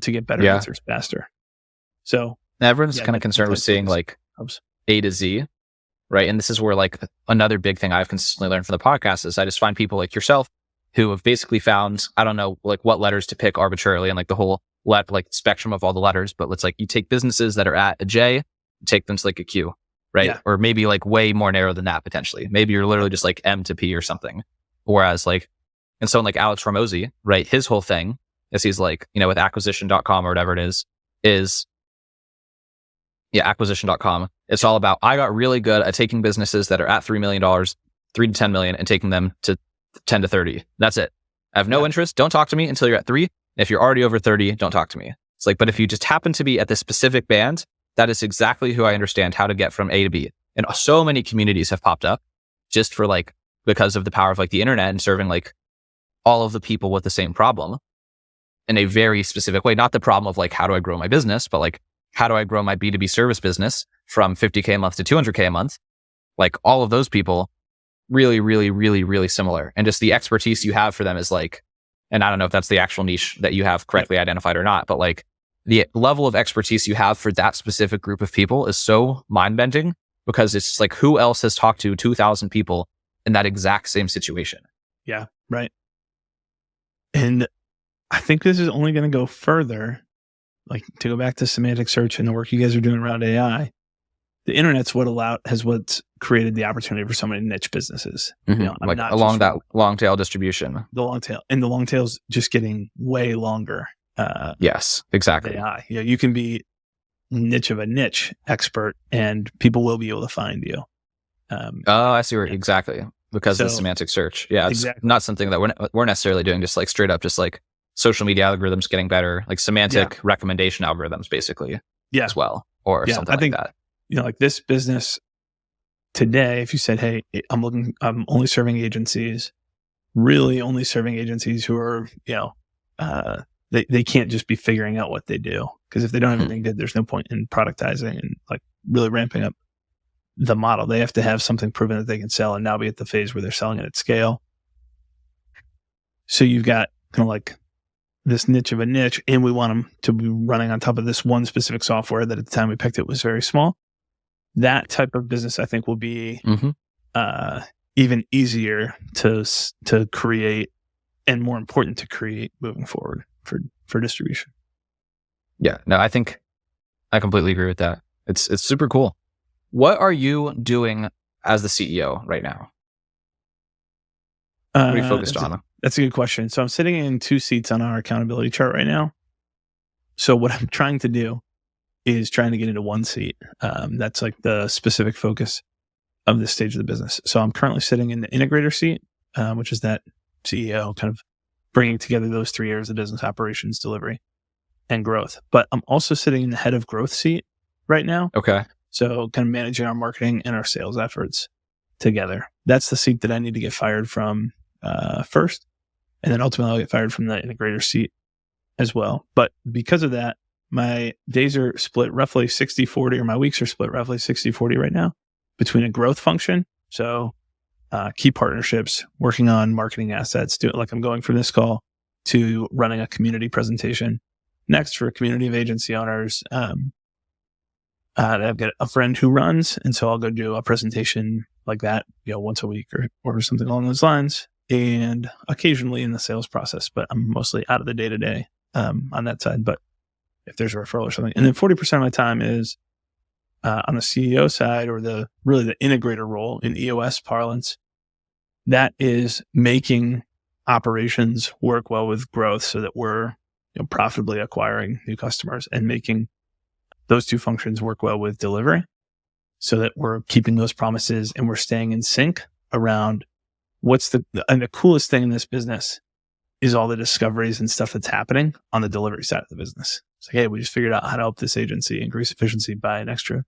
To get better answers faster. So everyone's kind of concerned with seeing like A to Z, right? And this is where like another big thing I've consistently learned from the podcast is I just find people like yourself who have basically found, I don't know, like what letters to pick arbitrarily and like the whole spectrum of all the letters, but it's like you take businesses that are at a J, take them to like a Q, right? Yeah. Or maybe like way more narrow than that potentially. Maybe you're literally just like M to P or something. Whereas like, and so like Alex Hormozi, right? His whole thing is he's like, with acquisition.com or whatever it is acquisition.com. It's all about, I got really good at taking businesses that are at $3 million, 3 to 10 million and taking them to 10 to 30. That's it. I have no interest. Don't talk to me until you're at 3. If you're already over 30, don't talk to me. It's like, but if you just happen to be at this specific band, that is exactly who I understand how to get from A to B. And so many communities have popped up just for like, because of the power of like the internet and serving like all of the people with the same problem in a very specific way. Not the problem of like, how do I grow my business, but like, how do I grow my B2B service business from 50K a month to 200K a month? Like all of those people, really, really, really, really similar. And just the expertise you have for them is like, and I don't know if that's the actual niche that you have correctly identified or not, but like the level of expertise you have for that specific group of people is so mind-bending because it's like, who else has talked to 2,000 people in that exact same situation? Yeah, right. And I think this is only going to go further, like to go back to semantic search and the work you guys are doing around AI. the internet's what's created the opportunity for so many niche businesses. Like along that long tail distribution. The long tail, and the long tail's just getting way longer. Yes, exactly. AI. You can be niche of a niche expert, and people will be able to find you. I see where exactly, because of the semantic search. Yeah, it's not something that we're necessarily doing. Just like straight up, just like social media algorithms getting better, like semantic recommendation algorithms, basically. As well, or something like that. Like this business today, if you said, "Hey, I'm only serving agencies," really only serving agencies who are, they can't just be figuring out what they do, because if they don't have anything good, there's no point in productizing and like really ramping up the model. They have to have something proven that they can sell, and now be at the phase where they're selling it at scale. So you've got kind of like this niche of a niche, and we want them to be running on top of this one specific software that at the time we picked it was very small. That type of business, I think, will be even easier to create, and more important to create moving forward for distribution. Yeah, no, I think I completely agree with that. It's super cool. What are you doing as the CEO right now? What are you focused on? That's a good question. So I'm sitting in 2 seats on our accountability chart right now. So what I'm trying to do is trying to get into 1 seat. That's like the specific focus of this stage of the business. So I'm currently sitting in the integrator seat, which is that CEO kind of bringing together those 3 areas of business: operations, delivery, and growth. But I'm also sitting in the head of growth seat right now. Okay. So kind of managing our marketing and our sales efforts together. That's the seat that I need to get fired from first. And then ultimately I'll get fired from the integrator seat as well. But because of that, my days are split roughly 60-40, or my weeks are split roughly 60-40 right now between a growth function. So key partnerships, working on marketing assets, like I'm going from this call to running a community presentation next for a community of agency owners. I've got a friend who runs, and so I'll go do a presentation like that, once a week or something along those lines, and occasionally in the sales process, but I'm mostly out of the day-to-day on that side. But if there's a referral or something, and then 40% of my time is on the CEO side, or the integrator role in EOS parlance. That is making operations work well with growth, so that we're profitably acquiring new customers, and making those 2 functions work well with delivery, so that we're keeping those promises and we're staying in sync around and the coolest thing in this business is all the discoveries and stuff that's happening on the delivery side of the business. It's like, hey, we just figured out how to help this agency increase efficiency by an extra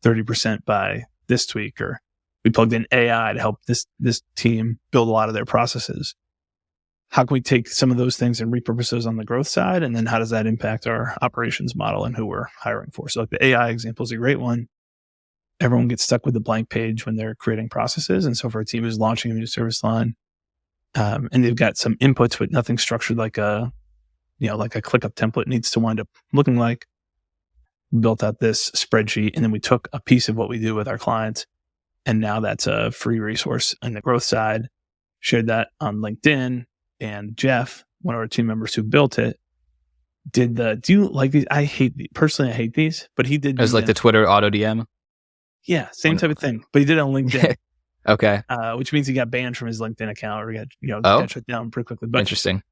30% by this tweak, or we plugged in AI to help this team build a lot of their processes. How can we take some of those things and repurpose those on the growth side? And then how does that impact our operations model and who we're hiring for? So like the AI example is a great one. Everyone gets stuck with the blank page when they're creating processes. And so for a team who's launching a new service line, and they've got some inputs, but nothing structured like a ClickUp template needs to wind up looking like, we built out this spreadsheet, and then we took a piece of what we do with our clients, and now that's a free resource on the growth side, shared that on LinkedIn. And Jeff, one of our team members who built it, do you like these? I hate these, but he did. As like the Twitter auto DM? Yeah, same type of thing. But he did it on LinkedIn. Okay. Which means he got banned from his LinkedIn account, or got shut down pretty quickly. But interesting.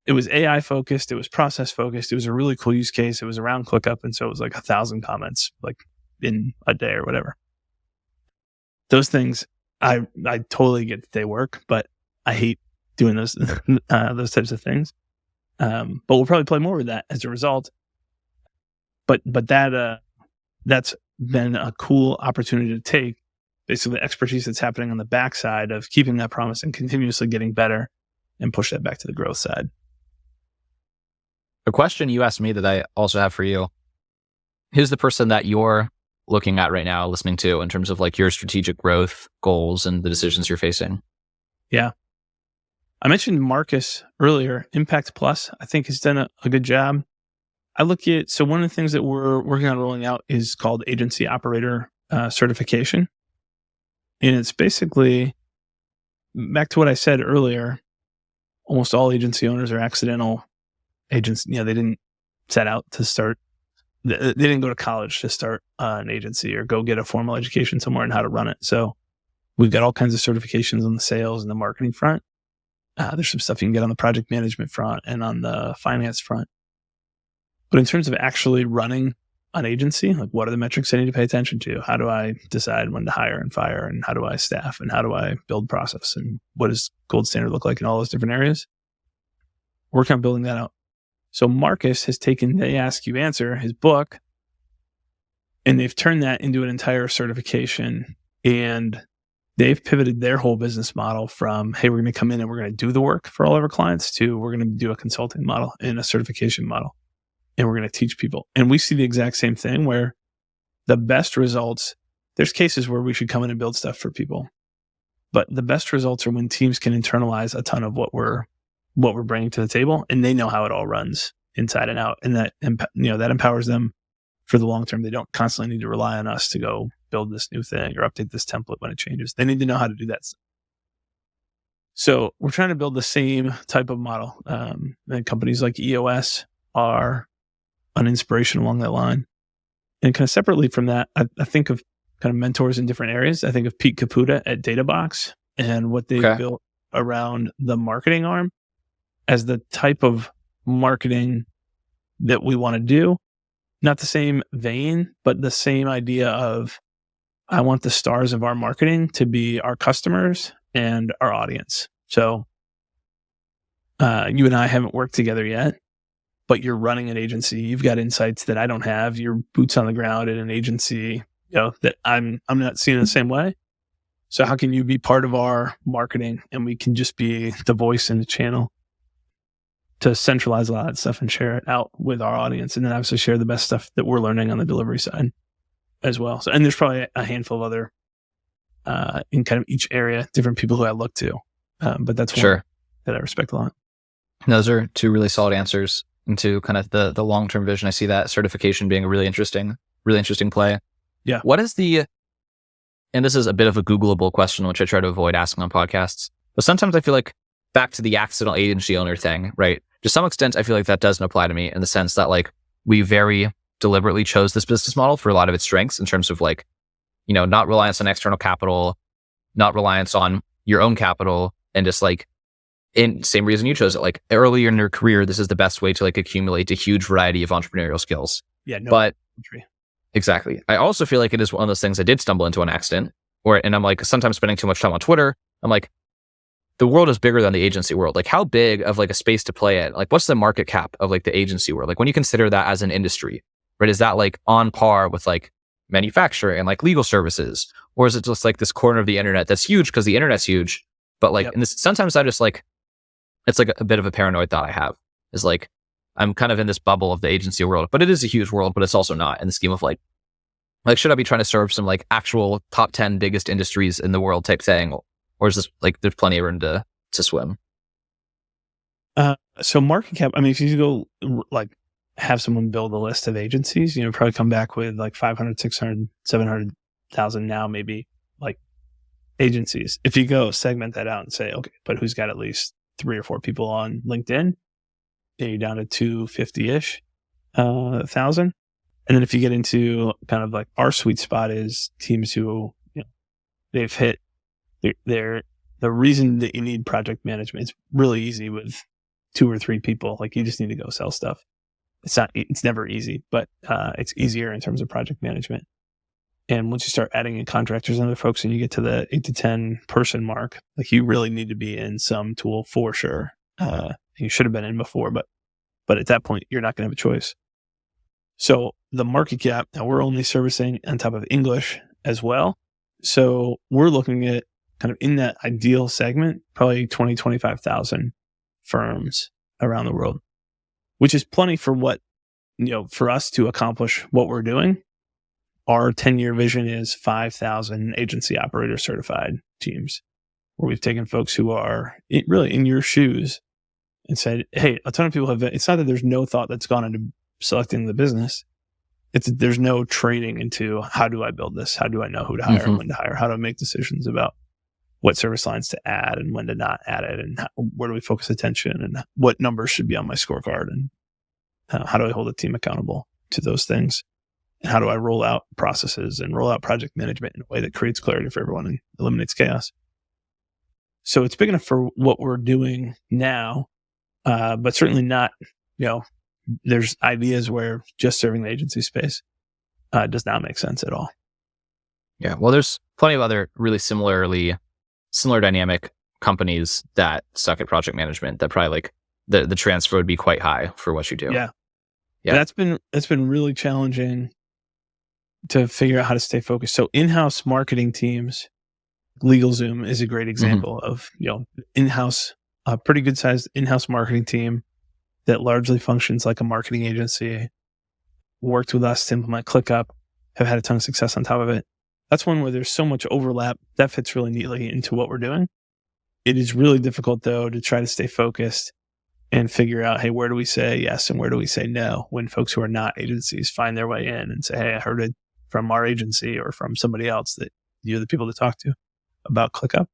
It was AI focused. It was process focused. It was a really cool use case. It was around ClickUp. And so it was like 1,000 comments like in a day or whatever. Those things, I totally get that they work, but I hate doing those types of things. But we'll probably play more with that as a result. But that's been a cool opportunity to take basically the expertise that's happening on the backside of keeping that promise and continuously getting better, and push that back to the growth side. A question you asked me that I also have for you: who's the person that you're looking at right now, listening to, in terms of like your strategic growth goals and the decisions you're facing? Yeah. I mentioned Marcus earlier. Impact Plus, I think, has done a good job. So one of the things that we're working on rolling out is called Agency Operator Certification. And it's basically, back to what I said earlier, almost all agency owners are accidental agents. They didn't set out to start they didn't go to college to start an agency or go get a formal education somewhere on how to run it. So we've got all kinds of certifications on the sales and the marketing front. There's some stuff you can get on the project management front and on the finance front. But in terms of actually running an agency, like what are the metrics I need to pay attention to? How do I decide when to hire and fire? And how do I staff? And how do I build process? And what does gold standard look like in all those different areas? Working on building that out. So Marcus has taken They Ask You Answer, his book, and they've turned that into an entire certification. And they've pivoted their whole business model from, hey, we're going to come in and we're going to do the work for all of our clients, to we're going to do a consulting model and a certification model. And we're going to teach people. And we see the exact same thing where the best results, there's cases where we should come in and build stuff for people. But the best results are when teams can internalize a ton of what we're bringing to the table, and they know how it all runs inside and out. And that, that empowers them for the long term. They don't constantly need to rely on us to go build this new thing or update this template when it changes. They need to know how to do that. So we're trying to build the same type of model. And companies like EOS are an inspiration along that line. And kind of separately from that, I think of kind of mentors in different areas. I think of Pete Caputa at DataBox and what they built around the marketing arm as the type of marketing that we want to do. Not the same vein, but the same idea of, I want the stars of our marketing to be our customers and our audience. So you and I haven't worked together yet, but you're running an agency. You've got insights that I don't have. You're boots on the ground at an agency, that I'm not seeing the same way. So how can you be part of our marketing and we can just be the voice and the channel to centralize a lot of that stuff and share it out with our audience, and then obviously share the best stuff that we're learning on the delivery side as well. So, and there's probably a handful of other in kind of each area, different people who I look to, but that's one that I respect a lot. Those are two really solid answers into kind of the long-term vision. I see that certification being a really interesting play. Yeah. What is and this is a bit of a Googleable question, which I try to avoid asking on podcasts, but sometimes I feel like back to the accidental agency owner thing, right? To some extent, I feel like that doesn't apply to me in the sense that like we very deliberately chose this business model for a lot of its strengths in terms of like, not reliance on external capital, not reliance on your own capital, and just like, in same reason you chose it, like earlier in your career, this is the best way to like accumulate a huge variety of entrepreneurial skills. Yeah, no but country. Exactly. I also feel like it is one of those things I did stumble into on accident, and I'm like sometimes spending too much time on Twitter. I'm like, the world is bigger than the agency world. Like how big of like a space to play at? Like what's the market cap of like the agency world? Like when you consider that as an industry, right? Is that like on par with like manufacturing and like legal services? Or is it just like this corner of the internet that's huge because the internet's huge? But like, sometimes I just like, it's like a bit of a paranoid thought I have is like, I'm kind of in this bubble of the agency world, but it is a huge world, but it's also not in the scheme of like, should I be trying to serve some like actual top 10 biggest industries in the world type thing? Or is this like, there's plenty of room to swim? So market cap, I mean, if you go like have someone build a list of agencies, probably come back with like 500, 600, 700,000 now, maybe like agencies. If you go segment that out and say, okay, but who's got at least 3 or 4 people on LinkedIn, you're down to 250-ish thousand. And then if you get into kind of like our sweet spot is teams who, they've hit the reason that you need project management. It's really easy with 2 or 3 people. Like you just need to go sell stuff. It's never easy, but it's easier in terms of project management. And once you start adding in contractors and other folks and you get to the 8 to 10 person mark, like you really need to be in some tool for sure. You should have been in before, but at that point you're not going to have a choice. So the market cap, now we're only servicing on top of English as well. So we're looking at kind of in that ideal segment, probably 20, 25,000 firms around the world, which is plenty for what, for us to accomplish what we're doing. Our 10-year vision is 5,000 agency operator certified teams, where we've taken folks who are really in your shoes and said, hey, a ton of people have, it's not that there's no thought that's gone into selecting the business. There's no training into how do I build this? How do I know who to hire and when to hire? How do I make decisions about what service lines to add and when to not add it? And where do we focus attention and what numbers should be on my scorecard? And how do I hold a team accountable? to those things? And how do I roll out processes and roll out project management in a way that creates clarity for everyone and eliminates chaos? So it's big enough for what we're doing now, but certainly not, there's ideas where just serving the agency space does not make sense at all. Yeah. Well, there's plenty of other really similar dynamic companies that suck at project management that probably like the transfer would be quite high for what you do. Yeah. Yeah. That's been really challenging to figure out how to stay focused. So in-house marketing teams, LegalZoom is a great example of, in-house, a pretty good sized in-house marketing team that largely functions like a marketing agency, worked with us to implement ClickUp, have had a ton of success on top of it. That's one where there's so much overlap that fits really neatly into what we're doing. It is really difficult though to try to stay focused and figure out, hey, where do we say yes and where do we say no when folks who are not agencies find their way in and say, hey, I heard it from our agency or from somebody else that you're the people to talk to about ClickUp.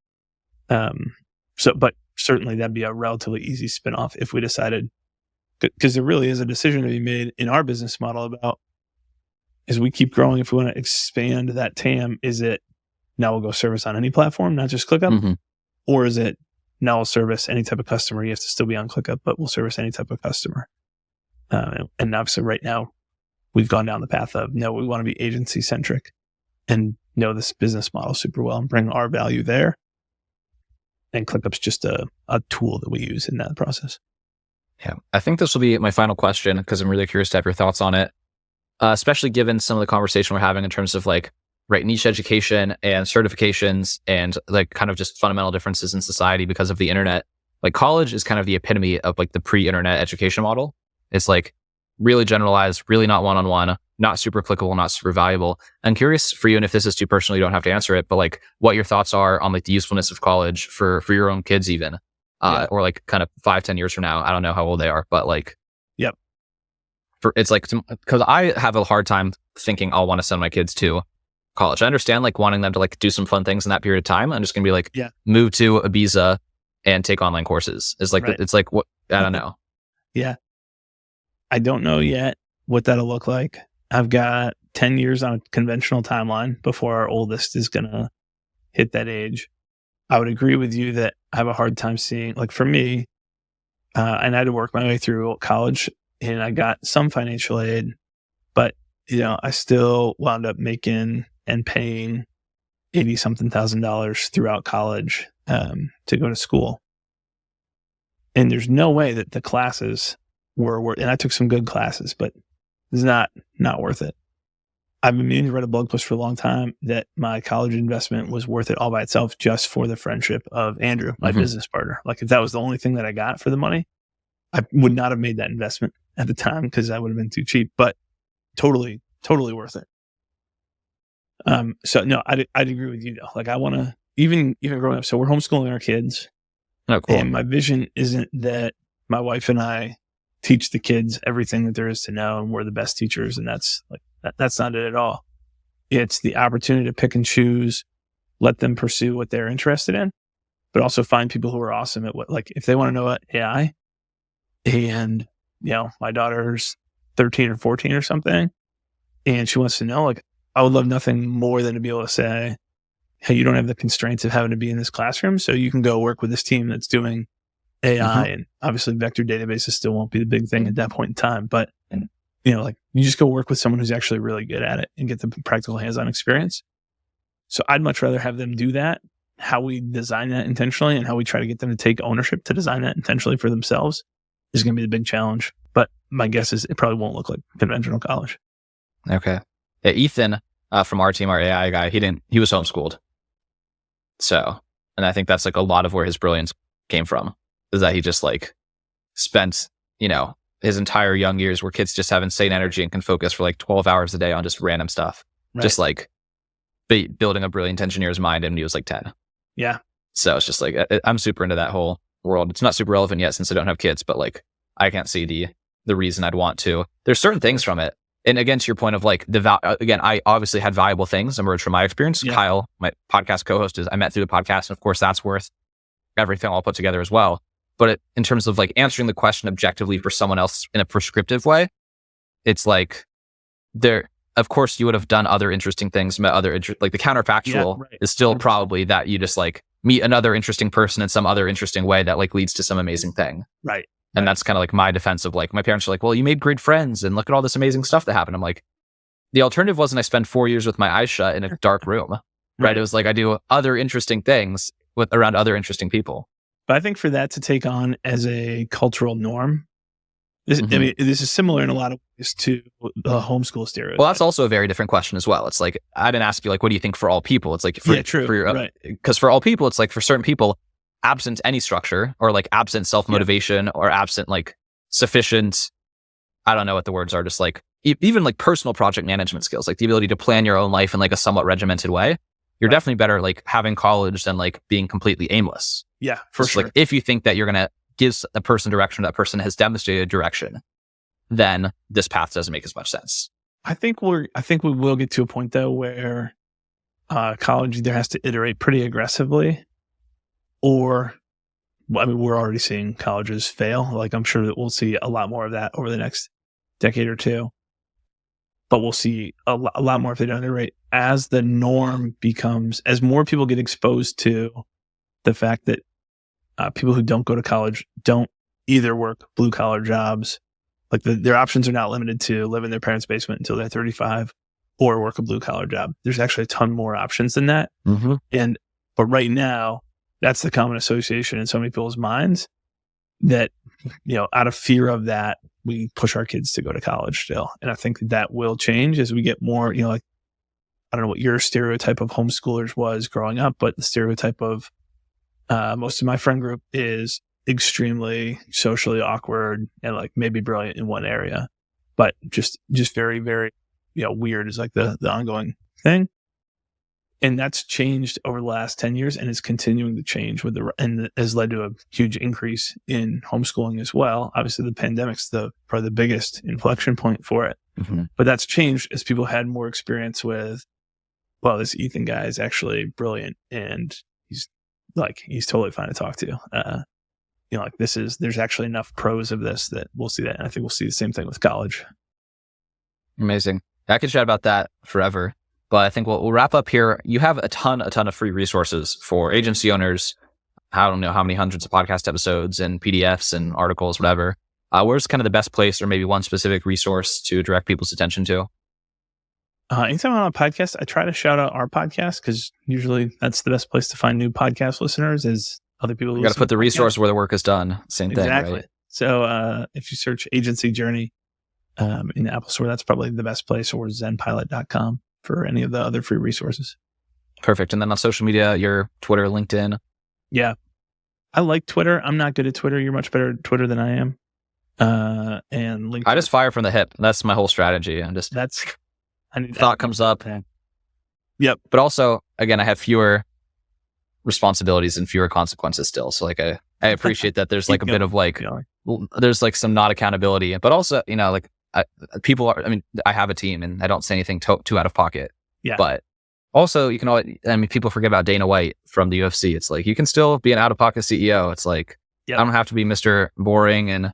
But certainly that'd be a relatively easy spinoff if we decided, because there really is a decision to be made in our business model about, as we keep growing, if we want to expand that TAM, is it now we'll go service on any platform, not just ClickUp? Or is it now we'll service any type of customer? You have to still be on ClickUp, but we'll service any type of customer. And obviously right now we've gone down the path of, no, we want to be agency centric and know this business model super well and bring our value there. And ClickUp's just a tool that we use in that process. Yeah. I think this will be my final question because I'm really curious to have your thoughts on it, especially given some of the conversation we're having in terms of like, niche education and certifications and like kind of just fundamental differences in society because of the internet. Like college is kind of the epitome of like the pre-internet education model. It's like really generalized, really not one-on-one, not super clickable, not super valuable. I'm curious for you, and if this is too personal, you don't have to answer it, but like what your thoughts are on like the usefulness of college for your own kids even, or like kind of 5-10 years from now. I don't know how old they are, but like, yep. It's like, because I have a hard time thinking I'll want to send my kids to college. I understand like wanting them to like do some fun things in that period of time. I'm just gonna be like, move to Ibiza and take online courses. It's like, It's like, what, I don't know. Yeah. I don't know yet what that'll look like. I've got 10 years on a conventional timeline before our oldest is going to hit that age. I would agree with you that I have a hard time seeing, like for me, and I had to work my way through college and I got some financial aid, but I still wound up making and paying $80-something thousand throughout college to go to school. And there's no way that the classes were worth, and I took some good classes, but it's not worth it. I've been meaning to write a blog post for a long time that my college investment was worth it all by itself just for the friendship of Andrew, my business partner. Like if that was the only thing that I got for the money, I would not have made that investment at the time because that would have been too cheap, but totally worth it. So no, I'd agree with you though. Like I want to, even growing up, so we're homeschooling our kids. Oh, cool. And my vision isn't that my wife and I teach the kids everything that there is to know and we're the best teachers. And that's not it at all. It's the opportunity to pick and choose, let them pursue what they're interested in, but also find people who are awesome at what, like if they want to know about AI and, my daughter's 13 or 14 or something, and she wants to know, like, I would love nothing more than to be able to say, hey, you don't have the constraints of having to be in this classroom, so you can go work with this team that's doing AI. And obviously vector databases still won't be the big thing at that point in time, but like you just go work with someone who's actually really good at it and get the practical hands-on experience. So I'd much rather have them do that, how we design that intentionally and how we try to get them to take ownership to design that intentionally for themselves is going to be the big challenge. But my guess is it probably won't look like conventional college. Okay. Yeah, Ethan from our team, our AI guy, he was homeschooled. So, and I think that's like a lot of where his brilliance came from, is that he just like spent, his entire young years where kids just have insane energy and can focus for like 12 hours a day on just random stuff. Right. Just like building a brilliant engineer's mind when he was like 10. Yeah. So it's just like, I'm super into that whole world. It's not super relevant yet since I don't have kids, but like, I can't see the reason I'd want to. There's certain things from it. And again, to your point of like again, I obviously had valuable things emerge from my experience. Yeah. Kyle, my podcast co-host, I met through the podcast. And of course, that's worth everything I'll put together as well. But in terms of like answering the question objectively for someone else in a prescriptive way, it's like, of course, you would have done other interesting things, met other like the counterfactual is still 100%. probably that you just like meet another interesting person in some other interesting way that like leads to some amazing thing. Right. And that's kind of like my defense of like, my parents are like, well, you made great friends and look at all this amazing stuff that happened. I'm like, the alternative wasn't I spend 4 years with my eyes shut in a dark room, right? It was like I do other interesting things around other interesting people. But I think for that to take on as a cultural norm, I mean, this is similar in a lot of ways to the homeschool stereotype. Well, that's also a very different question as well. It's like, I didn't ask you like, what do you think for all people? It's like, because for all people, it's like for certain people, absent any structure or like absent self-motivation or absent like sufficient, I don't know what the words are, just like even like personal project management skills, like the ability to plan your own life in like a somewhat regimented way. You're definitely better like having college than like being completely aimless. Yeah, for sure. Like if you think that you're going to give a person direction, that person has demonstrated direction, then this path doesn't make as much sense. I think we will get to a point though where college either has to iterate pretty aggressively, or I mean, we're already seeing colleges fail. Like I'm sure that we'll see a lot more of that over the next decade or two. But we'll see a lot more if they don't iterate as the norm becomes, as more people get exposed to the fact that people who don't go to college don't either work blue collar jobs. Like their options are not limited to live in their parents' basement until they're 35 or work a blue collar job. There's actually a ton more options than that. But right now, that's the common association in so many people's minds that, out of fear of that, we push our kids to go to college still. And I think that will change as we get more, like, I don't know what your stereotype of homeschoolers was growing up, but the stereotype of most of my friend group is extremely socially awkward and like maybe brilliant in one area, but just very, very, weird is like the ongoing thing. And that's changed over the last 10 years and is continuing to change and has led to a huge increase in homeschooling as well. Obviously the pandemic's probably the biggest inflection point for it, but that's changed as people had more experience with, well, this Ethan guy is actually brilliant and he's totally fine to talk to. There's actually enough pros of this that we'll see that. And I think we'll see the same thing with college. Amazing. I could chat about that forever, but I think we'll wrap up here. You have a ton of free resources for agency owners. I don't know how many hundreds of podcast episodes and PDFs and articles, whatever. Where's kind of the best place or maybe one specific resource to direct people's attention to? Anytime I'm on a podcast, I try to shout out our podcast because usually that's the best place to find new podcast listeners is other people. You got to put the resource where the work is done. Same thing, right? So if you search Agency Journey in the Apple Store, that's probably the best place, or ZenPilot.com for any of the other free resources. Perfect. And then on social media, your Twitter, LinkedIn. Yeah. I like Twitter. I'm not good at Twitter. You're much better at Twitter than I am. And LinkedIn. I just fire from the hip. That's my whole strategy. Thought comes up. Yep. But also, again, I have fewer responsibilities and fewer consequences still. So like I appreciate that there's like a bit of like, there's like some not accountability, but also, like I have a team and I don't say anything too out of pocket. Yeah. But also people forget about Dana White from the UFC. It's like, you can still be an out of pocket CEO. It's like, I don't have to be Mr. Boring and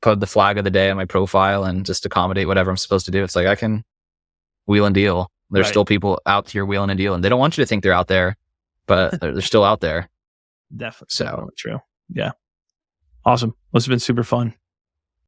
put the flag of the day on my profile and just accommodate whatever I'm supposed to do. It's like, I can wheel and deal. There's still people out here wheeling and dealing. They don't want you to think they're out there, but they're still out there. Definitely. So true. Yeah. Awesome. Well, it's been super fun.